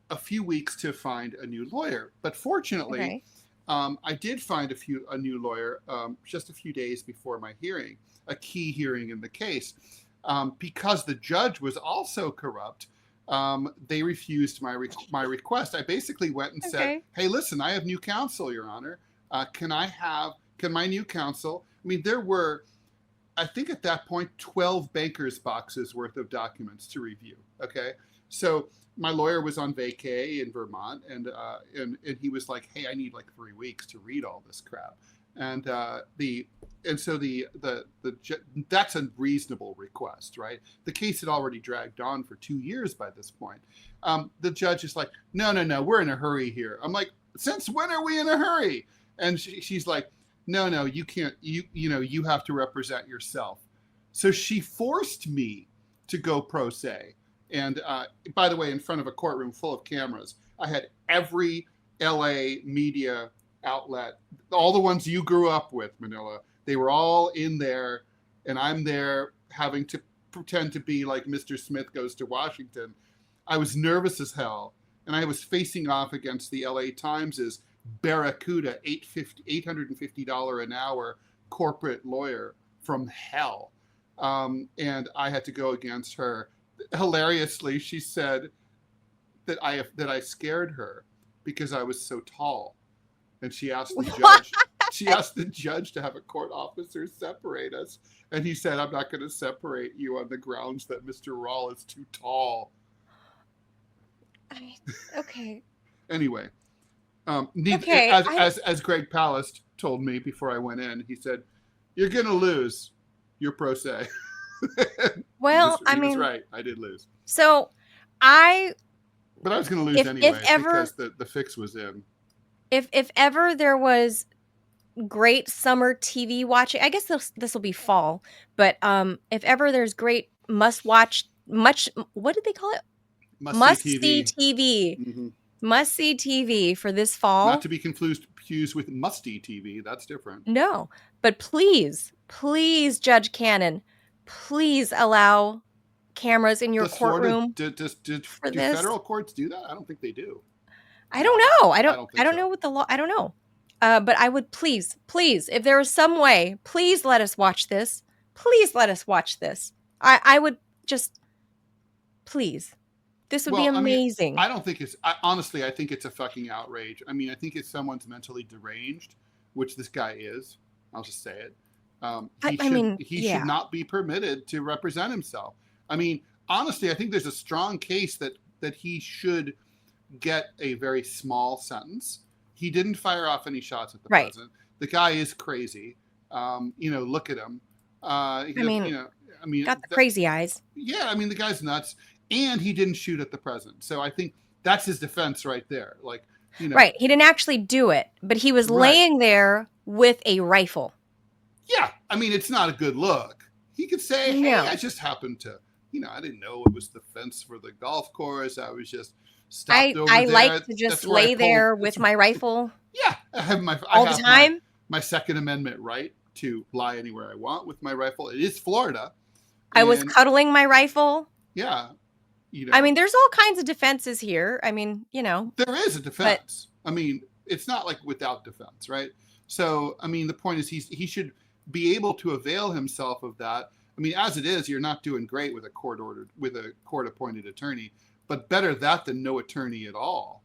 a few weeks to find a new lawyer, but fortunately. Okay. I did find a new lawyer just a few days before my hearing, a key hearing in the case. Because the judge was also corrupt, they refused my request. I basically went and said, hey, listen, I have new counsel, Your Honor. Can my new counsel, I mean, there were, I think at that point, 12 bankers' boxes worth of documents to review, okay? So my lawyer was on vacay in Vermont, and he was like, "Hey, I need like 3 weeks to read all this crap," and so that's a reasonable request, right? The case had already dragged on for 2 years by this point. The judge is like, "No, we're in a hurry here." I'm like, "Since when are we in a hurry?" And she's like, "No, you can't. You have to represent yourself." So she forced me to go pro se. And by the way, in front of a courtroom full of cameras, I had every LA media outlet. All the ones you grew up with, Manila, they were all in there, and I'm there having to pretend to be like Mr. Smith Goes to Washington. I was nervous as hell, and I was facing off against the LA Times' Barracuda, $850 an hour corporate lawyer from hell. And I had to go against her. Hilariously, she said that I scared her because I was so tall. And she asked the judge to have a court officer separate us. And he said, I'm not going to separate you on the grounds that Mr. Rall is too tall. Okay. Anyway, Okay, as Greg Palast told me before I went in, he said, "You're gonna lose. You're pro se." Well, he was right. I did lose. So but I was gonna lose anyway because the fix was in. If ever there was great summer TV watching, I guess this will be fall, but if ever there's great what did they call it? Must-see TV. Mm-hmm. Must-see TV for this fall. Not to be confused with musty TV. That's different. No, but please, Judge Cannon, please allow cameras in your courtroom. Do federal courts do that? I don't think they do. I don't know. I don't know what the law. I don't know. But I would please, if there is some way, please let us watch this. Please let us watch this. I would just, please. This would be amazing. I don't think honestly, I think it's a fucking outrage. I mean, I think it's someone's mentally deranged, which this guy is. I'll just say it. He should not be permitted to represent himself. I mean, honestly, I think there's a strong case that he should get a very small sentence. He didn't fire off any shots at the president. The guy is crazy. Look at him. Got the crazy eyes. Yeah, I mean, the guy's nuts. And he didn't shoot at the president. So I think that's his defense right there. Like, Right. He didn't actually do it, but he was laying there with a rifle. Yeah. I mean, it's not a good look. He could say, hey, I just happened to, I didn't know it was the fence for the golf course. I was just stopped over there. I like to just lay there with my rifle. Yeah. I have the time. My Second Amendment right to lie anywhere I want with my rifle. It is Florida. I was cuddling my rifle. Yeah. I mean, there's all kinds of defenses here. I mean, There is a defense. I mean, it's not like without defense, right? So, I mean, the point is he should be able to avail himself of that. I mean, as it is, you're not doing great with a court-appointed attorney, but better that than no attorney at all.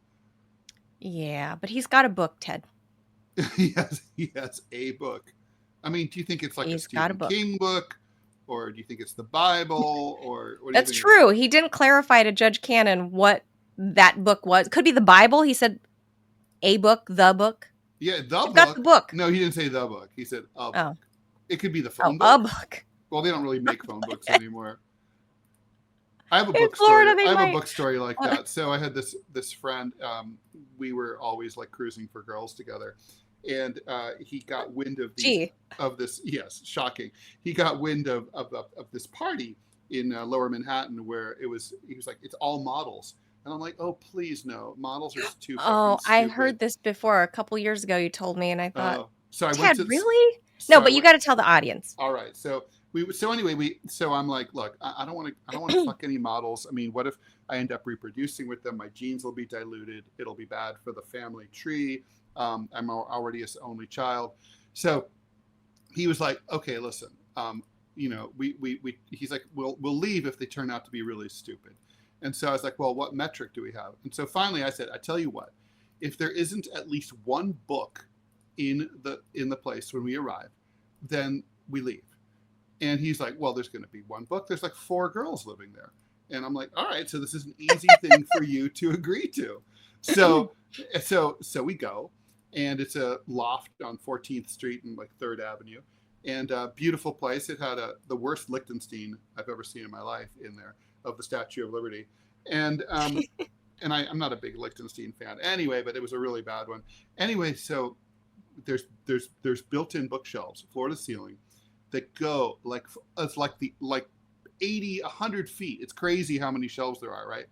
Yeah, but he's got a book, Ted. He has a book. I mean, do you think it's like a Stephen King book? Or do you think it's the Bible? Or what? That's true. He didn't clarify to Judge Cannon what that book was. It could be the Bible. He said a book, the book. Yeah, the book. Got the book. No, he didn't say the book. He said a book. Oh. It could be the phone book. A book. Well, they don't really make phone books anymore. I have a book story. I have a book story like that. So I had this friend. We were always like cruising for girls together. And he got wind of this. Yes, shocking. He got wind of this party in Lower Manhattan where he was like, it's all models. And I'm like, oh, please no. Models are too fucking stupid. I heard this before. A couple years ago you told me, and I thought, Ted, really? So no, but you got to tell the audience. All right. So I'm like, look, I don't want to fuck any models. I mean, what if I end up reproducing with them? My genes will be diluted. It'll be bad for the family tree. I'm already his only child. So he was like, okay, listen, he's like, we'll leave if they turn out to be really stupid. And so I was like, well, what metric do we have? And so finally I said, I tell you what, if there isn't at least one book in the place when we arrive, then we leave. And he's like, well, there's going to be one book. There's like 4 girls living there. And I'm like, all right, so this is an easy thing for you to agree to. So we go. And it's a loft on 14th Street and like 3rd Avenue, and a beautiful place. It had the worst Liechtenstein I've ever seen in my life in there of the Statue of Liberty, and and I'm not a big Liechtenstein fan anyway, but it was a really bad one anyway. So there's built-in bookshelves, floor to ceiling, that go like 80, 100 feet. It's crazy how many shelves there are, right?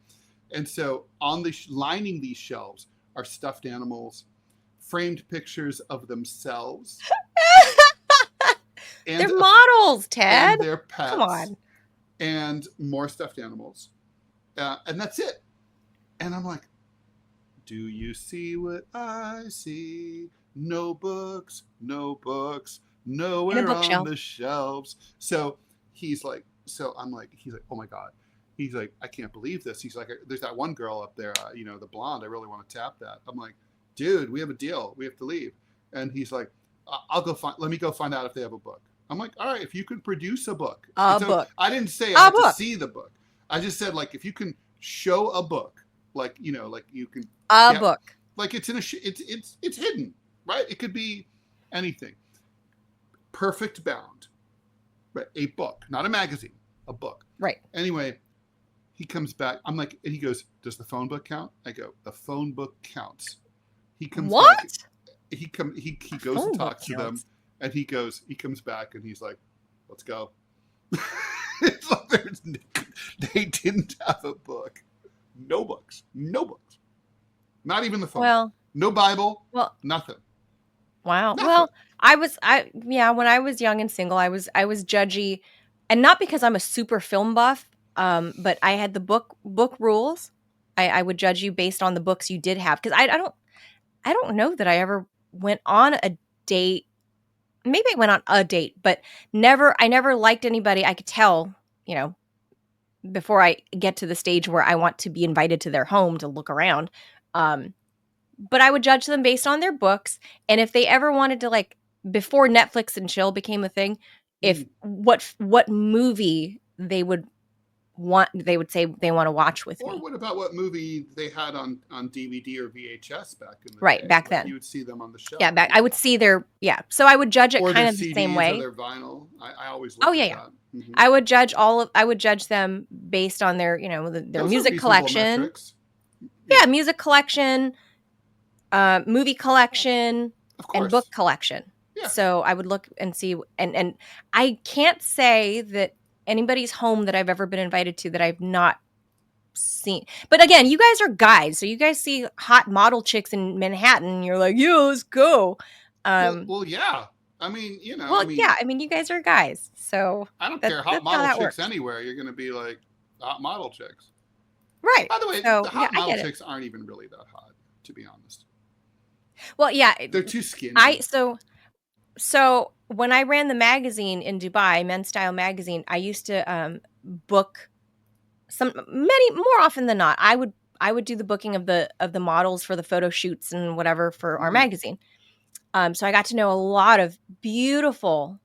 And so lining these shelves are stuffed animals, framed pictures of themselves. They're models, Ted. And their pets. Come on. And more stuffed animals. And that's it. And I'm like, do you see what I see? No books, nowhere on the shelves. So he's like, oh my God. He's like, I can't believe this. He's like, there's that one girl up there, the blonde. I really want to tap that. I'm like, dude, we have a deal. We have to leave. And he's like, let me go find out if they have a book. I'm like, all right, if you can produce a book. Book. I didn't say I had to see the book. I just said, like, if you can show a book, like, like you can. Book. Like it's in it's hidden, right? It could be anything. Perfect bound. Right? A book, not a magazine, a book. Right. Anyway, he comes back. I'm like, and he goes, does the phone book count? I go, the phone book counts. He comes back. He goes and talks to them. And he comes back and he's like, let's go. It's like they didn't have a book. No books. Not even the phone. No Bible. Nothing. Wow. Nothing. Well, when I was young and single, I was judgy, and not because I'm a super film buff, but I had the book rules. I would judge you based on the books you did have, because I don't know that I ever went on a date. Maybe I went on a date, but I never liked anybody. I could tell, before I get to the stage where I want to be invited to their home to look around. But I would judge them based on their books. And if they ever wanted to, like, before Netflix and chill became a thing, if what movie they would say they want to watch with me. Or what about what movie they had on DVD or VHS back in the day? Back then. You would see them on the shelf. Yeah, I would see so I would judge it kind of the same way. Or their vinyl. I always looked at that. Mm-hmm. I would judge them based on their, their music collection. Metrics. Yeah, music collection, movie collection, and book collection. Yeah. So I would look and see, and I can't say that anybody's home that I've ever been invited to that I've not seen. But again, you guys are guys, so you guys see hot model chicks in Manhattan, and you're like, "Yo, let's go." Well, yeah. I mean, yeah. I mean, you guys are guys, so I don't care. Hot model chicks anywhere, you're going to be like hot model chicks, right? By the way, the hot model chicks aren't even really that hot, to be honest. Well, yeah, they're too skinny. So when I ran the magazine in Dubai, Men's Style magazine, I used to book many more often than not. I would do the booking of the models for the photo shoots and whatever for our magazine. So I got to know a lot of beautiful,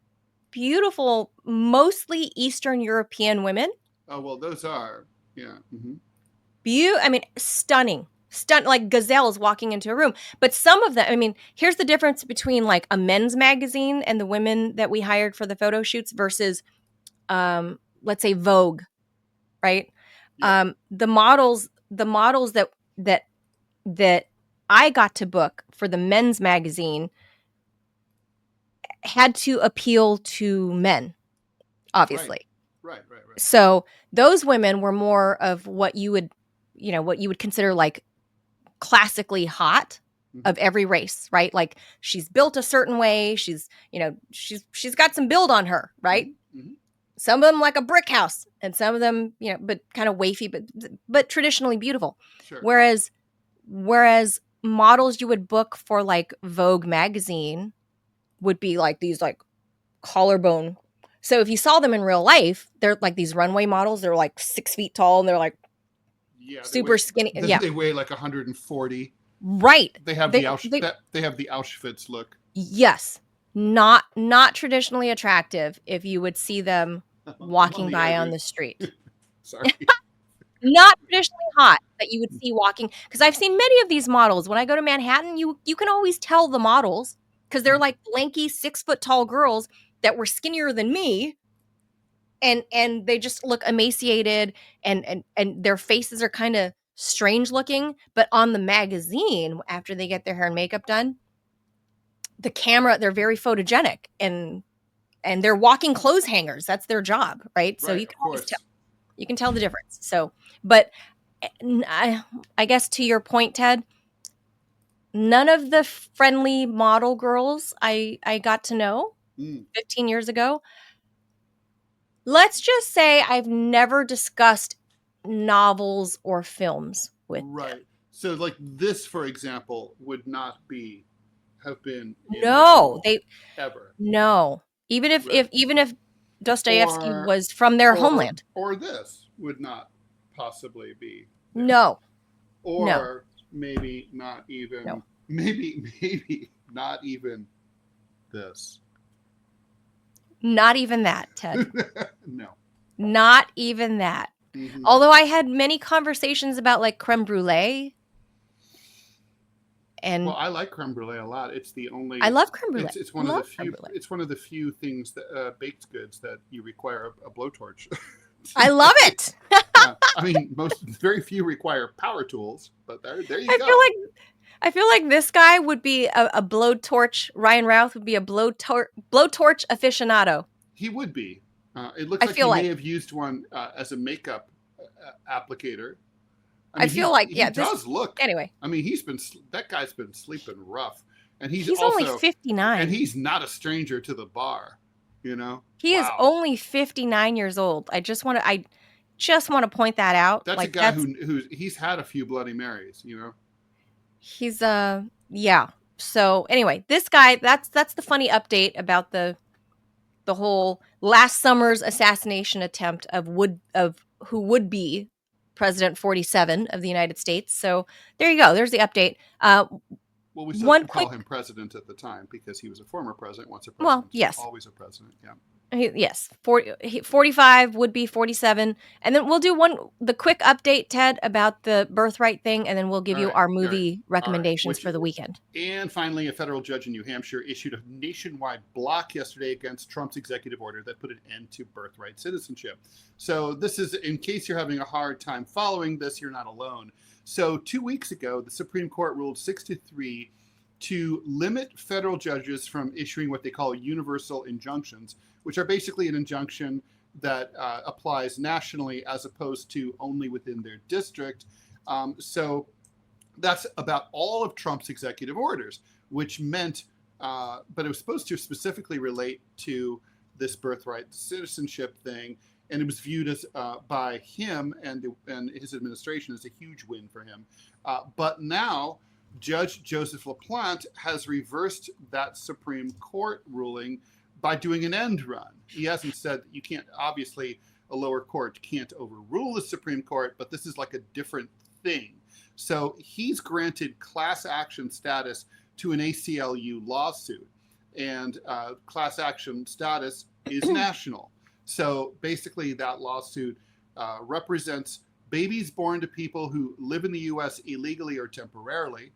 mostly Eastern European women. Oh, well, those are, yeah. Mm-hmm. Stunning, like gazelles walking into a room. But some of them, here's the difference between like a men's magazine and the women that we hired for the photo shoots versus, let's say Vogue, right? Yeah. The models that I got to book for the men's magazine had to appeal to men, obviously. Right. So those women were more of what you would consider like classically hot of every race, right? Like she's built a certain way. She's got some build on her, right? Mm-hmm. Some of them like a brick house, and some of them, but kind of wafy, but traditionally beautiful. Sure. Whereas models you would book for like Vogue magazine would be like these like collarbone. So if you saw them in real life, they're like these runway models. They're like 6 feet tall, and they're like super skinny. They weigh like 140. Right. They have the Auschwitz look. Yes. Not traditionally attractive if you would see them walking by on the street. Sorry. Not traditionally hot that you would see walking, because I've seen many of these models. When I go to Manhattan, you can always tell the models because they're like lanky 6 foot tall girls that were skinnier than me, and they just look emaciated, and their faces are kind of strange looking. But on the magazine, after they get their hair and makeup done, the camera, they're very photogenic, and they're walking clothes hangers. That's their job, right? So you can always tell. You can tell the difference. So, but I guess to your point, Ted, None of the friendly model girls I got to know 15 years ago. Let's just say I've never discussed novels or films with them. Right. So, like this, for example, would not have been in their No, role ever. no. Even if Right. even if Dostoevsky Or was from their homeland. or this would not possibly be there. No. Or maybe not even No. maybe not even this. Not even that, Ted. No. Not even that. Mm-hmm. Although I had many conversations about like creme brulee. And well, I like creme brulee a lot. It's the only. I love creme brulee. It's one of the few. It's one of the few things that baked goods that you require a blowtorch. I love it. Yeah, I mean, very few require power tools, but there you go. I feel like this guy would be a blowtorch. Ryan Routh would be a blowtorch aficionado. He would be. It looks like he may have used one as a makeup applicator. I feel like he does look. Anyway, I mean, that guy's been sleeping rough, and he's only 59, and he's not a stranger to the bar. You know, he is only 59 years old. I just want to point that out. That's like, a guy who he's had a few Bloody Marys. You know, he's yeah. So anyway, this guy, that's the funny update about the whole last summer's assassination attempt of who would be President 47 of the United States. So there you go. There's the update. Well, we still can call him president at the time because he was a former president. Once a president, well, yes, always a president. Yeah. Yes, 45 would be 47, and then we'll do the quick update, Ted, about the birthright thing, and then we'll give you our movie recommendations for the weekend. And finally, a federal judge in New Hampshire issued a nationwide block yesterday against Trump's executive order that put an end to birthright citizenship. So this is, in case you're having a hard time following this, you're not alone. So 2 weeks ago, the Supreme Court ruled 6-3 to limit federal judges from issuing what they call universal injunctions, which are basically an injunction that applies nationally as opposed to only within their district. So that's about all of Trump's executive orders, which meant, but it was supposed to specifically relate to this birthright citizenship thing. And it was viewed as by him and his administration as a huge win for him. But now Judge Joseph LaPlante has reversed that Supreme Court ruling by doing an end run. He hasn't said you can't, obviously a lower court can't overrule the Supreme Court, but this is like a different thing. So he's granted class action status to an ACLU lawsuit, and class action status is national. So basically that lawsuit represents babies born to people who live in the U.S. illegally or temporarily,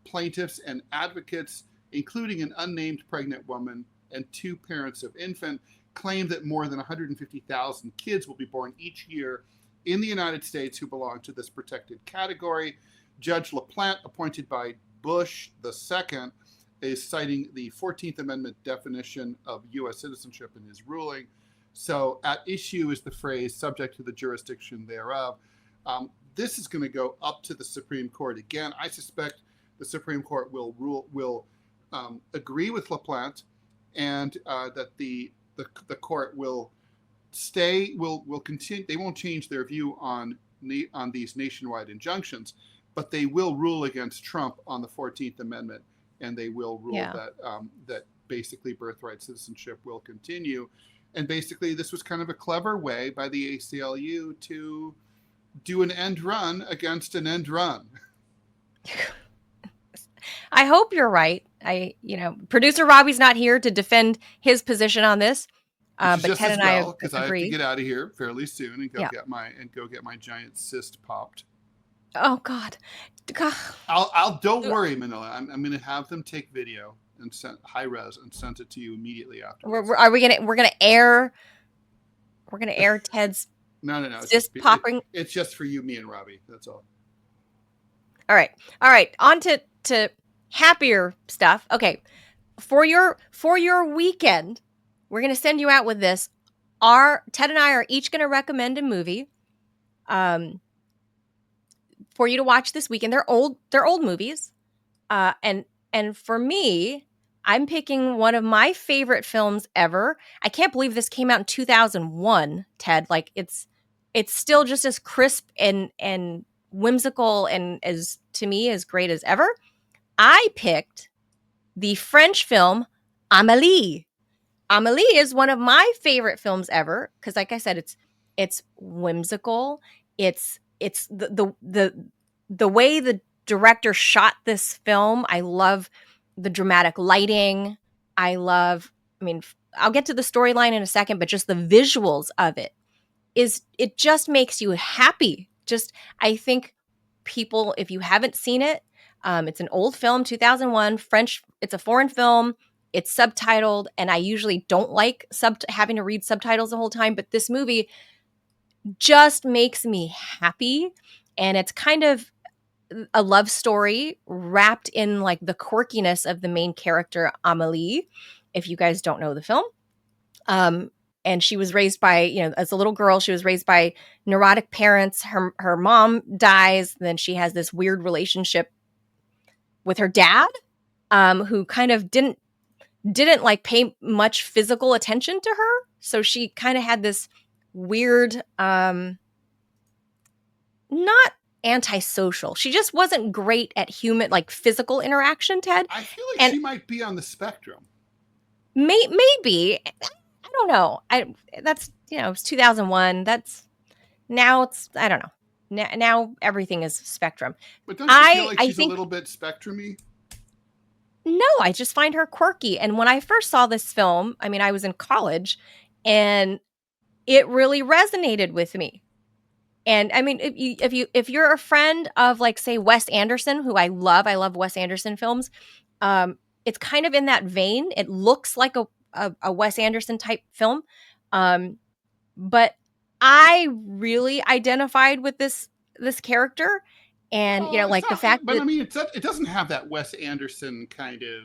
plaintiffs and advocates, including an unnamed pregnant woman and two parents of infant, claim that more than 150,000 kids will be born each year in the United States who belong to this protected category. Judge LaPlante, appointed by Bush II, is citing the 14th Amendment definition of U.S. citizenship in his ruling. So at issue is the phrase subject to the jurisdiction thereof. This is going to go up to the Supreme Court again. I suspect the Supreme Court will agree with LaPlante, and that the court will continue. They won't change their view on these nationwide injunctions, but they will rule against Trump on the 14th Amendment, and they will rule that basically birthright citizenship will continue. And basically, this was kind of a clever way by the ACLU to do an end run against an end run. I hope you're right. Producer Robbie's not here to defend his position on this, but Ted and I because I have to get out of here fairly soon and go get my giant cyst popped. Oh God! Don't worry, Manila. I'm going to have them take video and send high res and send it to you immediately after. We're gonna air Ted's no cyst popping. It's just for you, me, and Robbie. That's all. All right. On to happier stuff. Okay, for your weekend, we're gonna send you out with this. Ted and I are each gonna recommend a movie, for you to watch this weekend. They're old movies, And for me, I'm picking one of my favorite films ever. I can't believe this came out in 2001, Ted. Like it's still just as crisp and whimsical and as to me as great as ever. I picked the French film Amélie. Amélie is one of my favorite films ever because, like I said, it's whimsical. It's the way the director shot this film. I love the dramatic lighting. I love. I mean, I'll get to the storyline in a second, but just the visuals of it just makes you happy. Just I think people, if you haven't seen it, it's an old film, 2001, French. It's a foreign film. It's subtitled, and I usually don't like having to read subtitles the whole time, but this movie just makes me happy. And it's kind of a love story wrapped in like the quirkiness of the main character, Amélie, if you guys don't know the film. And she was raised by, as a little girl, she was raised by neurotic parents. Her mom dies. Then she has this weird relationship with her dad, who kind of didn't like pay much physical attention to her. So she kind of had this weird, not antisocial. She just wasn't great at human, like physical interaction, Ted. I feel like she might be on the spectrum. Maybe. I don't know. That's, it's 2001. Now I don't know. Now everything is spectrum. But don't you feel like she's a little bit spectrum-y? No, I just find her quirky. And when I first saw this film, I mean, I was in college and it really resonated with me. And I mean, if you're a friend of, like, say, Wes Anderson, who I love Wes Anderson films, it's kind of in that vein. It looks like a Wes Anderson type film. But I really identified with this character. And, the fact that... But I mean, it doesn't have that Wes Anderson kind of...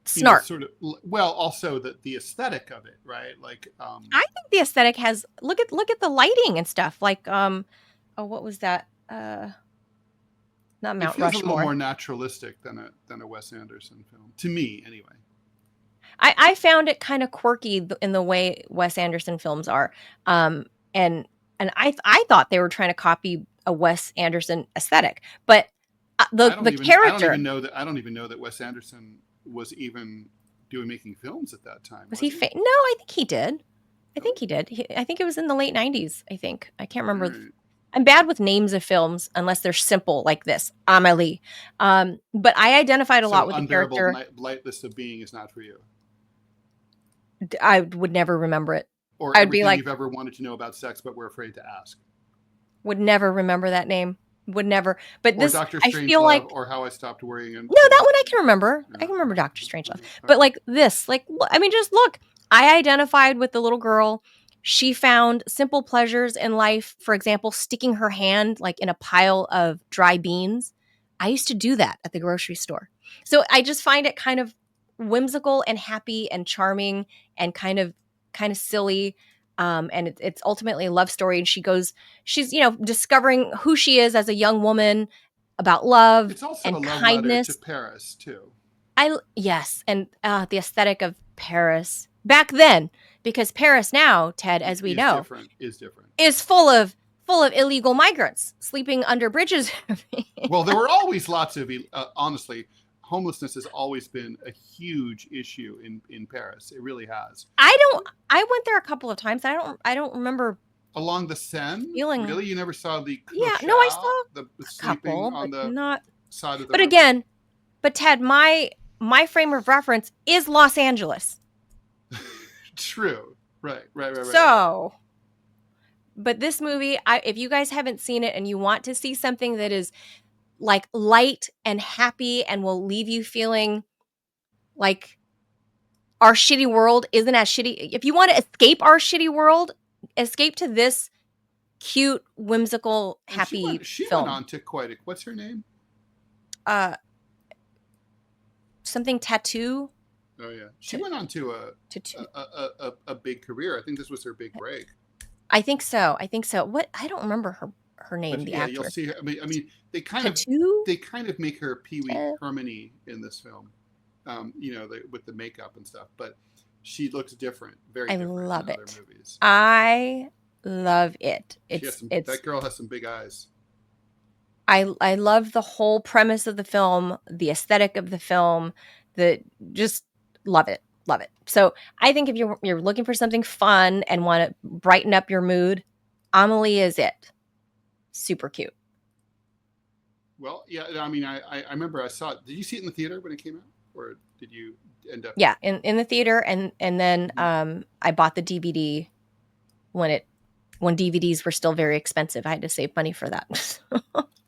snark. Sort of, well, also the aesthetic of it, right? Like, I think the aesthetic has, look at the lighting and stuff. Like, what was that? Not Mount Rushmore. It feels a little more naturalistic than a Wes Anderson film, to me, anyway. I found it kind of quirky in the way Wes Anderson films are, and I thought they were trying to copy a Wes Anderson aesthetic, but the character. I don't even know that Wes Anderson was even making films at that time. Was he? No, I think he did. I think it was in the late 90s. I think. I can't remember. Right. I'm bad with names of films unless they're simple like this, Amélie. But I identified a lot with the character. Lightless of Being is not for you. I would never remember it. Or I'd be like, you've ever wanted to know about sex, but we're afraid to ask. Would never remember that name. Would never. But or this, Dr. I feel like, or How I Stopped Worrying. No, that one I can remember. Yeah. I can remember Dr. Strangelove. But like this, like, I mean, just look. I identified with the little girl. She found simple pleasures in life. For example, sticking her hand like in a pile of dry beans. I used to do that at the grocery store. So I just find it kind of whimsical and happy and charming and kind of silly. And it's ultimately a love story. And she's, discovering who she is as a young woman, about love. It's also and a love kindness. Letter to Paris too. Yes. And the aesthetic of Paris back then, because Paris now, Ted, as we know, is full of illegal migrants sleeping under bridges. Well, there were always lots of, honestly, homelessness has always been a huge issue in Paris. It really has. I went there a couple of times. I don't remember. Along the Seine? Really? You never saw the Yeah, no, I saw the sleeping couple, on the not, side of the But again, Ted, my frame of reference is Los Angeles. True. Right. So, but this movie, if you guys haven't seen it and you want to see something that is like light and happy and will leave you feeling like our shitty world isn't as shitty. If you want to escape our shitty world, escape to this cute, whimsical, happy film. She went on to quite what's her name? Something Tattoo. Oh yeah, she went on to a big career. I think this was her big break. I think so. What? I don't remember her name, the You'll actress. see her. I mean, they kind of make her Pee Wee Hermione in this film, with the makeup and stuff. But she looks different, very different than other movies. I love it. That girl has some big eyes. I love the whole premise of the film, the aesthetic of the film, just love it. Love it. So I think if you're looking for something fun and want to brighten up your mood, Amelie is it. Super cute. Well, yeah, I mean, I remember I saw it. Did you see it in the theater when it came out? Or did you end up? Yeah, in the theater, and then I bought the DVD when DVDs were still very expensive. I had to save money for that.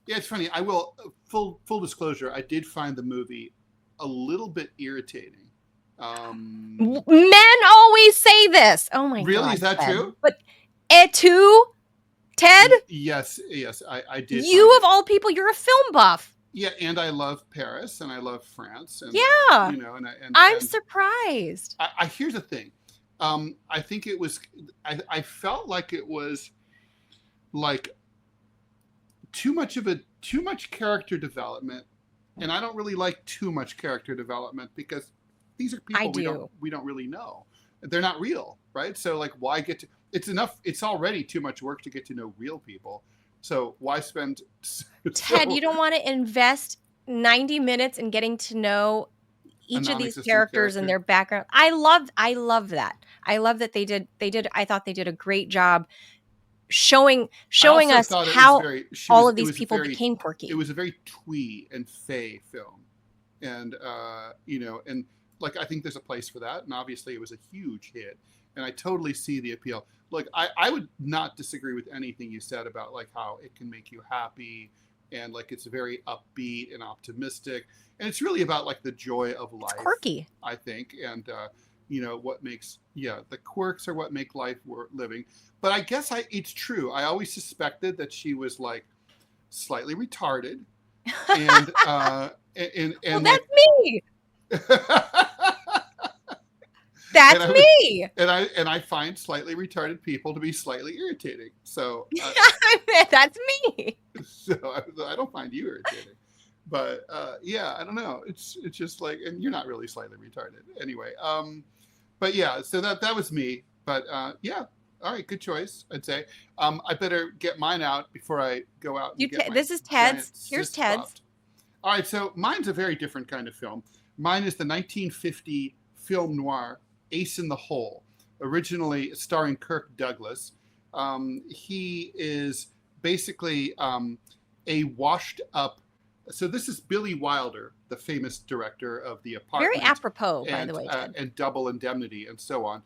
Yeah, it's funny. I will full disclosure. I did find the movie a little bit irritating. Men always say this. Oh my god! Really, is that true? But too, Ted. Yes, I did. You of all people, you're a film buff. Yeah, and I love Paris and I love France. And, yeah, and I'm surprised. Here's the thing. I think it was. I felt like it was like too much character development, and I don't really like too much character development because these are people we don't really know. They're not real, right? So like, why get to? It's enough. It's already too much work to get to know real people. So why spend? Ted, you don't want to invest 90 minutes in getting to know each of these characters and their background. I love that. I love that they did. I thought they did a great job showing us how all of these people became quirky. It was a very twee and fey film, and and like I think there's a place for that, and obviously it was a huge hit, and I totally see the appeal. Like I would not disagree with anything you said about like how it can make you happy, and like it's very upbeat and optimistic, and it's really about like the joy of life. It's quirky, I think, and what makes the quirks are what make life worth living. But I guess it's true. I always suspected that she was like slightly retarded, and well, that's me. That's me. And I find slightly retarded people to be slightly irritating. So that's me. So I don't find you irritating. But I don't know. It's just like, and you're not really slightly retarded anyway. But yeah, so that was me. But all right, good choice, I'd say. I better get mine out before I go out. This is Ted's. Here's Ted's. Buffed. All right, so mine's a very different kind of film. Mine is the 1950 film noir Ace in the Hole, originally starring Kirk Douglas. He is basically a washed up. So this is Billy Wilder, the famous director of The Apartment. Very apropos, by the way, Ted. And Double Indemnity and so on.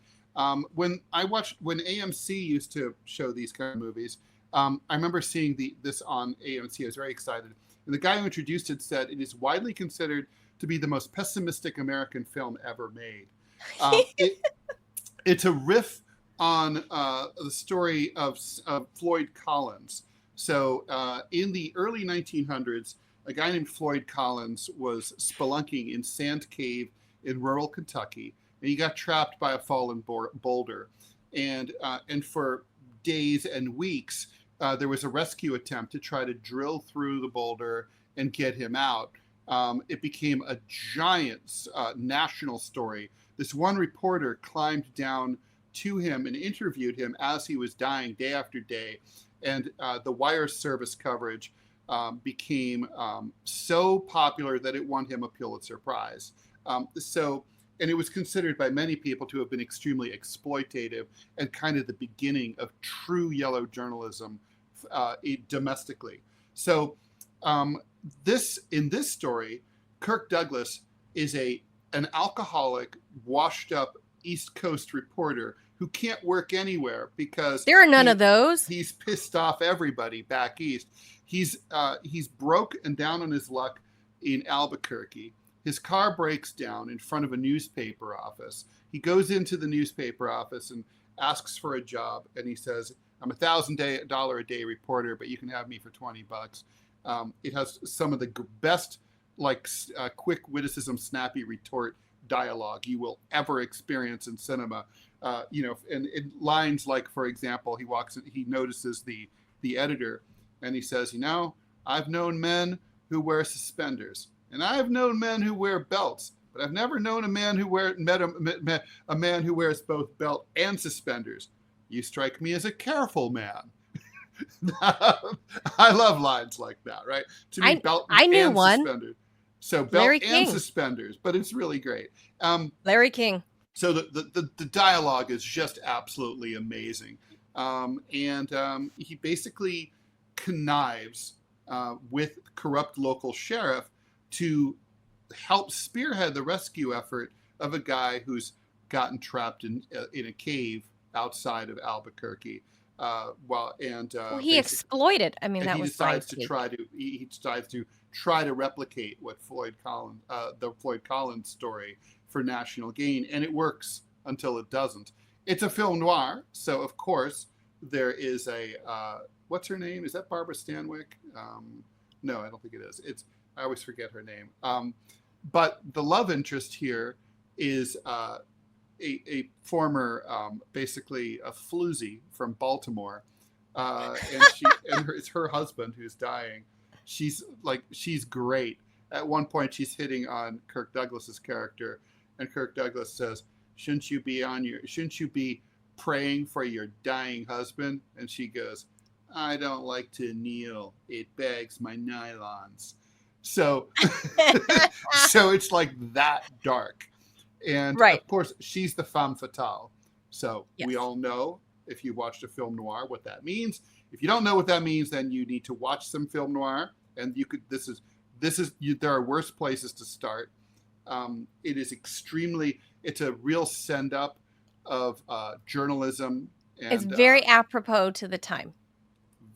When AMC used to show these kind of movies, I remember seeing this on AMC. I was very excited. And the guy who introduced it said it is widely considered to be the most pessimistic American film ever made. It's a riff on the story of Floyd Collins. So in the early 1900s, a guy named Floyd Collins was spelunking in Sand Cave in rural Kentucky, and he got trapped by a fallen boulder. And for days and weeks, there was a rescue attempt to try to drill through the boulder and get him out. It became a giant national story. This one reporter climbed down to him and interviewed him as he was dying day after day. And the wire service coverage became so popular that it won him a Pulitzer Prize. And it was considered by many people to have been extremely exploitative and kind of the beginning of true yellow journalism domestically. So in this story, Kirk Douglas is an alcoholic, washed up East Coast reporter who can't work anywhere because there are none of those. He's pissed off everybody back east. He's broke and down on his luck in Albuquerque. His car breaks down in front of a newspaper office. He goes into the newspaper office and asks for a job, and he says, "I'm $1,000 a day reporter, but you can have me for $20." It has some of the best, quick witticism, snappy retort dialogue you will ever experience in cinema. And lines like, for example, he walks in, he notices the editor, And he says, I've known men who wear suspenders, and I've known men who wear belts, but I've never known a man who a man who wears both belt and suspenders. You strike me as a careful man. I love lines like that, right? To me, belt I knew and one. suspenders. So belt Larry and King. suspenders, but it's really great. Larry King. So the dialogue is just absolutely amazing. He basically connives with corrupt local sheriff to help spearhead the rescue effort of a guy who's gotten trapped in a cave outside of Albuquerque. He exploited. I mean, that was he decides to try to replicate what the Floyd Collins story for national gain, and it works until it doesn't. It's a film noir, so of course there is a what's her name? Is that Barbara Stanwyck? No, I don't think it is. I always forget her name. But the love interest here is a former, basically a floozy from Baltimore, and it's her husband who's dying. She's great. At one point, she's hitting on Kirk Douglas's character, and Kirk Douglas says, "Shouldn't you be praying for your dying husband?" And she goes, "I don't like to kneel. It bags my nylons." So, so it's like that dark. And of course, she's the femme fatale. So we all know, if you watched a film noir, what that means. If you don't know what that means, then you need to watch some film noir. And there are worse places to start. It's a real send up of journalism. And, it's very apropos to the time.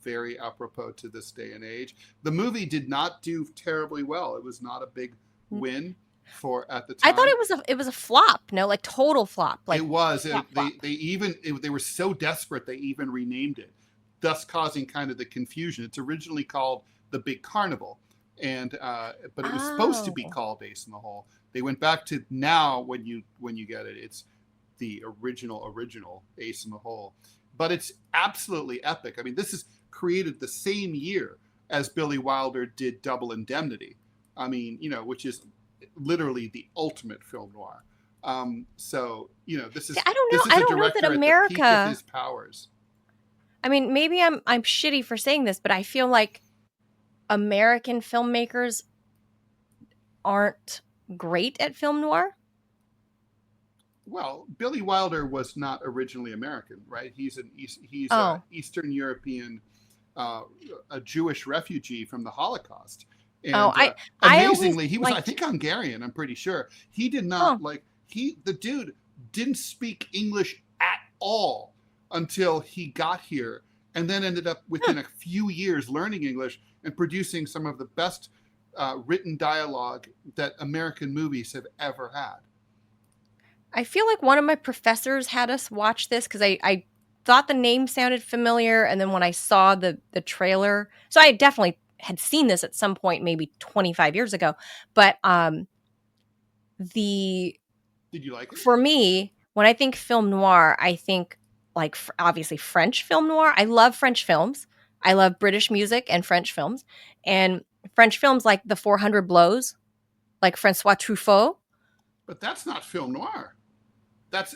Very apropos to this day and age. The movie did not do terribly well. It was not a big win at the time. I thought it was a flop. No, like total flop. Like it was. They were so desperate they even renamed it, thus causing kind of the confusion. It's originally called The Big Carnival, but it was supposed to be called Ace in the Hole. They went back to now when you get it, it's the original Ace in the Hole. But it's absolutely epic. I mean, this is created the same year as Billy Wilder did Double Indemnity. I mean, which is literally the ultimate film noir. This is I don't know. This is I don't know that America, at the peak of his powers. I mean, maybe I'm shitty for saying this, but I feel like American filmmakers aren't great at film noir. Well, Billy Wilder was not originally American, right? He's Eastern European, a Jewish refugee from the Holocaust. And amazingly, he was, I think, Hungarian. I'm pretty sure he did not the dude didn't speak English at all until he got here, and then ended up within a few years learning English and producing some of the best written dialogue that American movies have ever had. I feel like one of my professors had us watch this because I thought the name sounded familiar, and then when I saw the trailer, so I definitely had seen this at some point, maybe 25 years ago. But did you like it? For me, when I think film noir, I think like obviously French film noir. I love French films. I love British music and French films, and French films like The 400 Blows, like Francois Truffaut. But that's not film noir. That's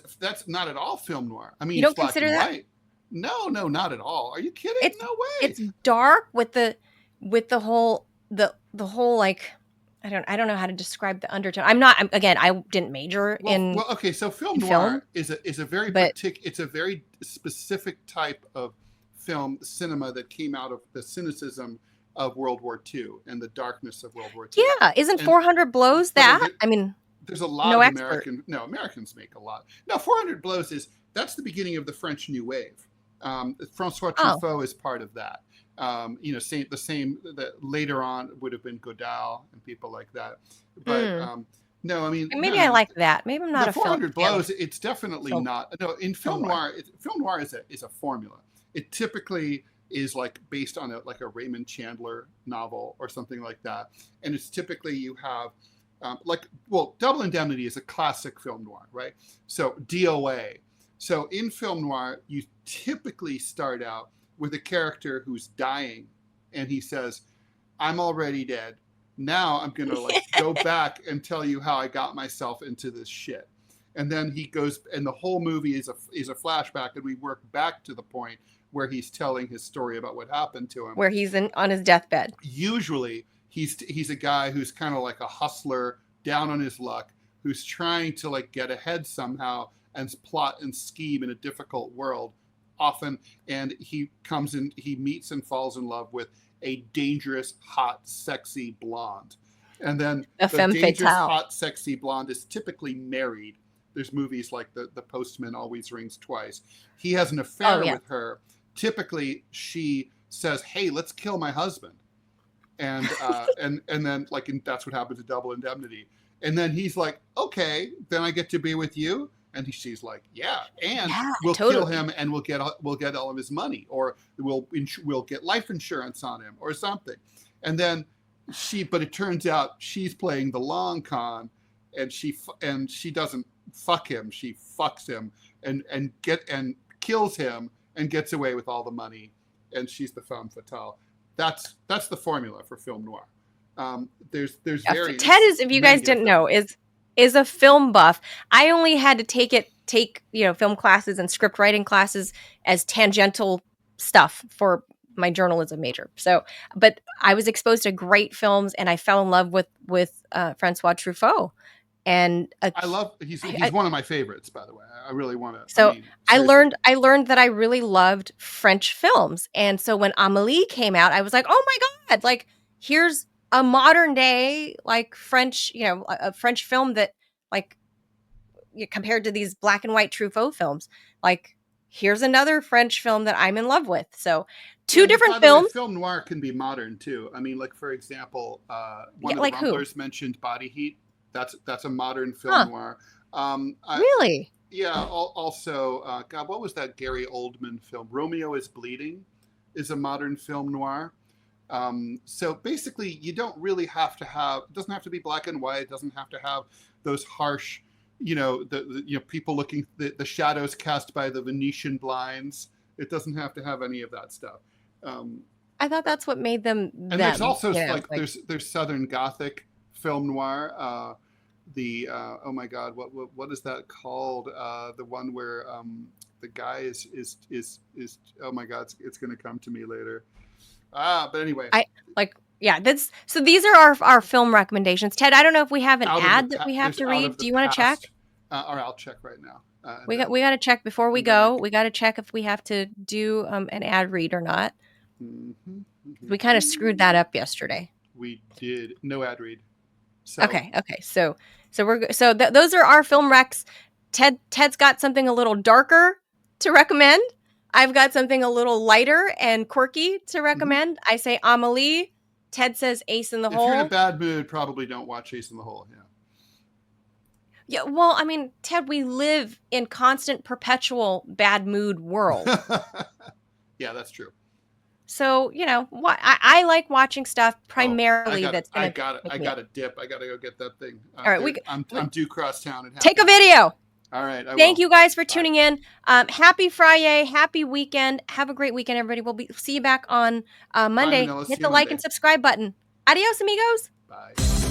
not at all film noir. I mean, you don't it's black consider and that? white. No, not at all. Are you kidding? No way. It's dark with the whole like I don't know how to describe the undertone. I didn't major in. Well, okay. So film noir is a very it's a very specific type of cinema that came out of the cynicism of World War II and the darkness of World War II. Yeah, isn't 400 Blows that? I mean, there's a lot of Americans make a lot. No, 400 Blows that's the beginning of the French New Wave. Francois Truffaut is part of that. The same that later on would have been Godal and people like that. But no, I mean, maybe I like that. Maybe I'm not a 400 Blows. It's definitely not. No, in film noir, film noir is a formula. It typically is like based on a Raymond Chandler novel or something like that, and it's typically you have. Double Indemnity is a classic film noir, right? So DOA. So in film noir, you typically start out with a character who's dying and he says, I'm already dead. Now I'm going to like go back and tell you how I got myself into this shit. And then he goes, and the whole movie is a flashback, and we work back to the point where he's telling his story about what happened to him. Where he's on his deathbed. Usually he's a guy who's kind of like a hustler, down on his luck, who's trying to like get ahead somehow and plot and scheme in a difficult world often. And he comes in, he meets and falls in love with a dangerous, hot, sexy blonde. And then the dangerous, hot, sexy blonde is typically married. There's movies like the Postman Always Rings Twice. He has an affair with her. Typically, she says, "Hey, let's kill my husband," and then like that's what happens to Double Indemnity. And then he's like, "Okay, then I get to be with you." And she's like, "Yeah, and we'll kill him, and we'll get all of his money, or we'll get life insurance on him, or something." And then but it turns out she's playing the long con, and she doesn't fuck him, she fucks him and kills him and gets away with all the money, and she's the femme fatale. That's the formula for film noir. There's variants. Ted is, if you guys didn't know, is a film buff. I only had to take film classes and script writing classes as tangential stuff for my journalism major. So, but I was exposed to great films, and I fell in love with Francois Truffaut. And he's one of my favorites, by the way. I really want to. So I learned that I really loved French films, and so when Amélie came out, I was like, oh my god! Like, here's a modern day like French, a French film that like compared to these black and white Truffaut films, like here's another French film that I'm in love with. So two different films. Film noir can be modern too. I mean, like for example, one of the Rumblers mentioned Body Heat. That's a modern film noir. Really? Yeah. Also, God, what was that Gary Oldman film? Romeo is Bleeding is a modern film noir. So basically, you don't really have to have. It doesn't have to be black and white. It doesn't have to have those harsh, people looking the shadows cast by the Venetian blinds. It doesn't have to have any of that stuff. I thought that's what made them. And there's also there's Southern Gothic film noir. Oh my God, what is that called? The one where the guy is oh my God, it's going to come to me later. But anyway, so these are our film recommendations. Ted, I don't know if we have an ad that we have to read. Do you want to check? Or I'll check right now. We got to check before we go. We got to check if we have to do an ad read or not. Mm-hmm. We kind of screwed that up yesterday. We did no ad read. So. Okay. So those are our film recs. Ted's got something a little darker to recommend. I've got something a little lighter and quirky to recommend. Mm-hmm. I say Amélie. Ted says Ace in the Hole. If you're in a bad mood, probably don't watch Ace in the Hole. Yeah. Yeah. Well, I mean, Ted, we live in constant, perpetual bad mood world. Yeah, that's true. So, what I like watching stuff primarily I got to dip. I got to go get that thing. All right, I'm due cross town. Take a video. All right. Thank you guys for tuning in. Happy Friday. Happy weekend. Have a great weekend, everybody. We'll see you back on Monday. Hit the like and subscribe button. Adios, amigos. Bye.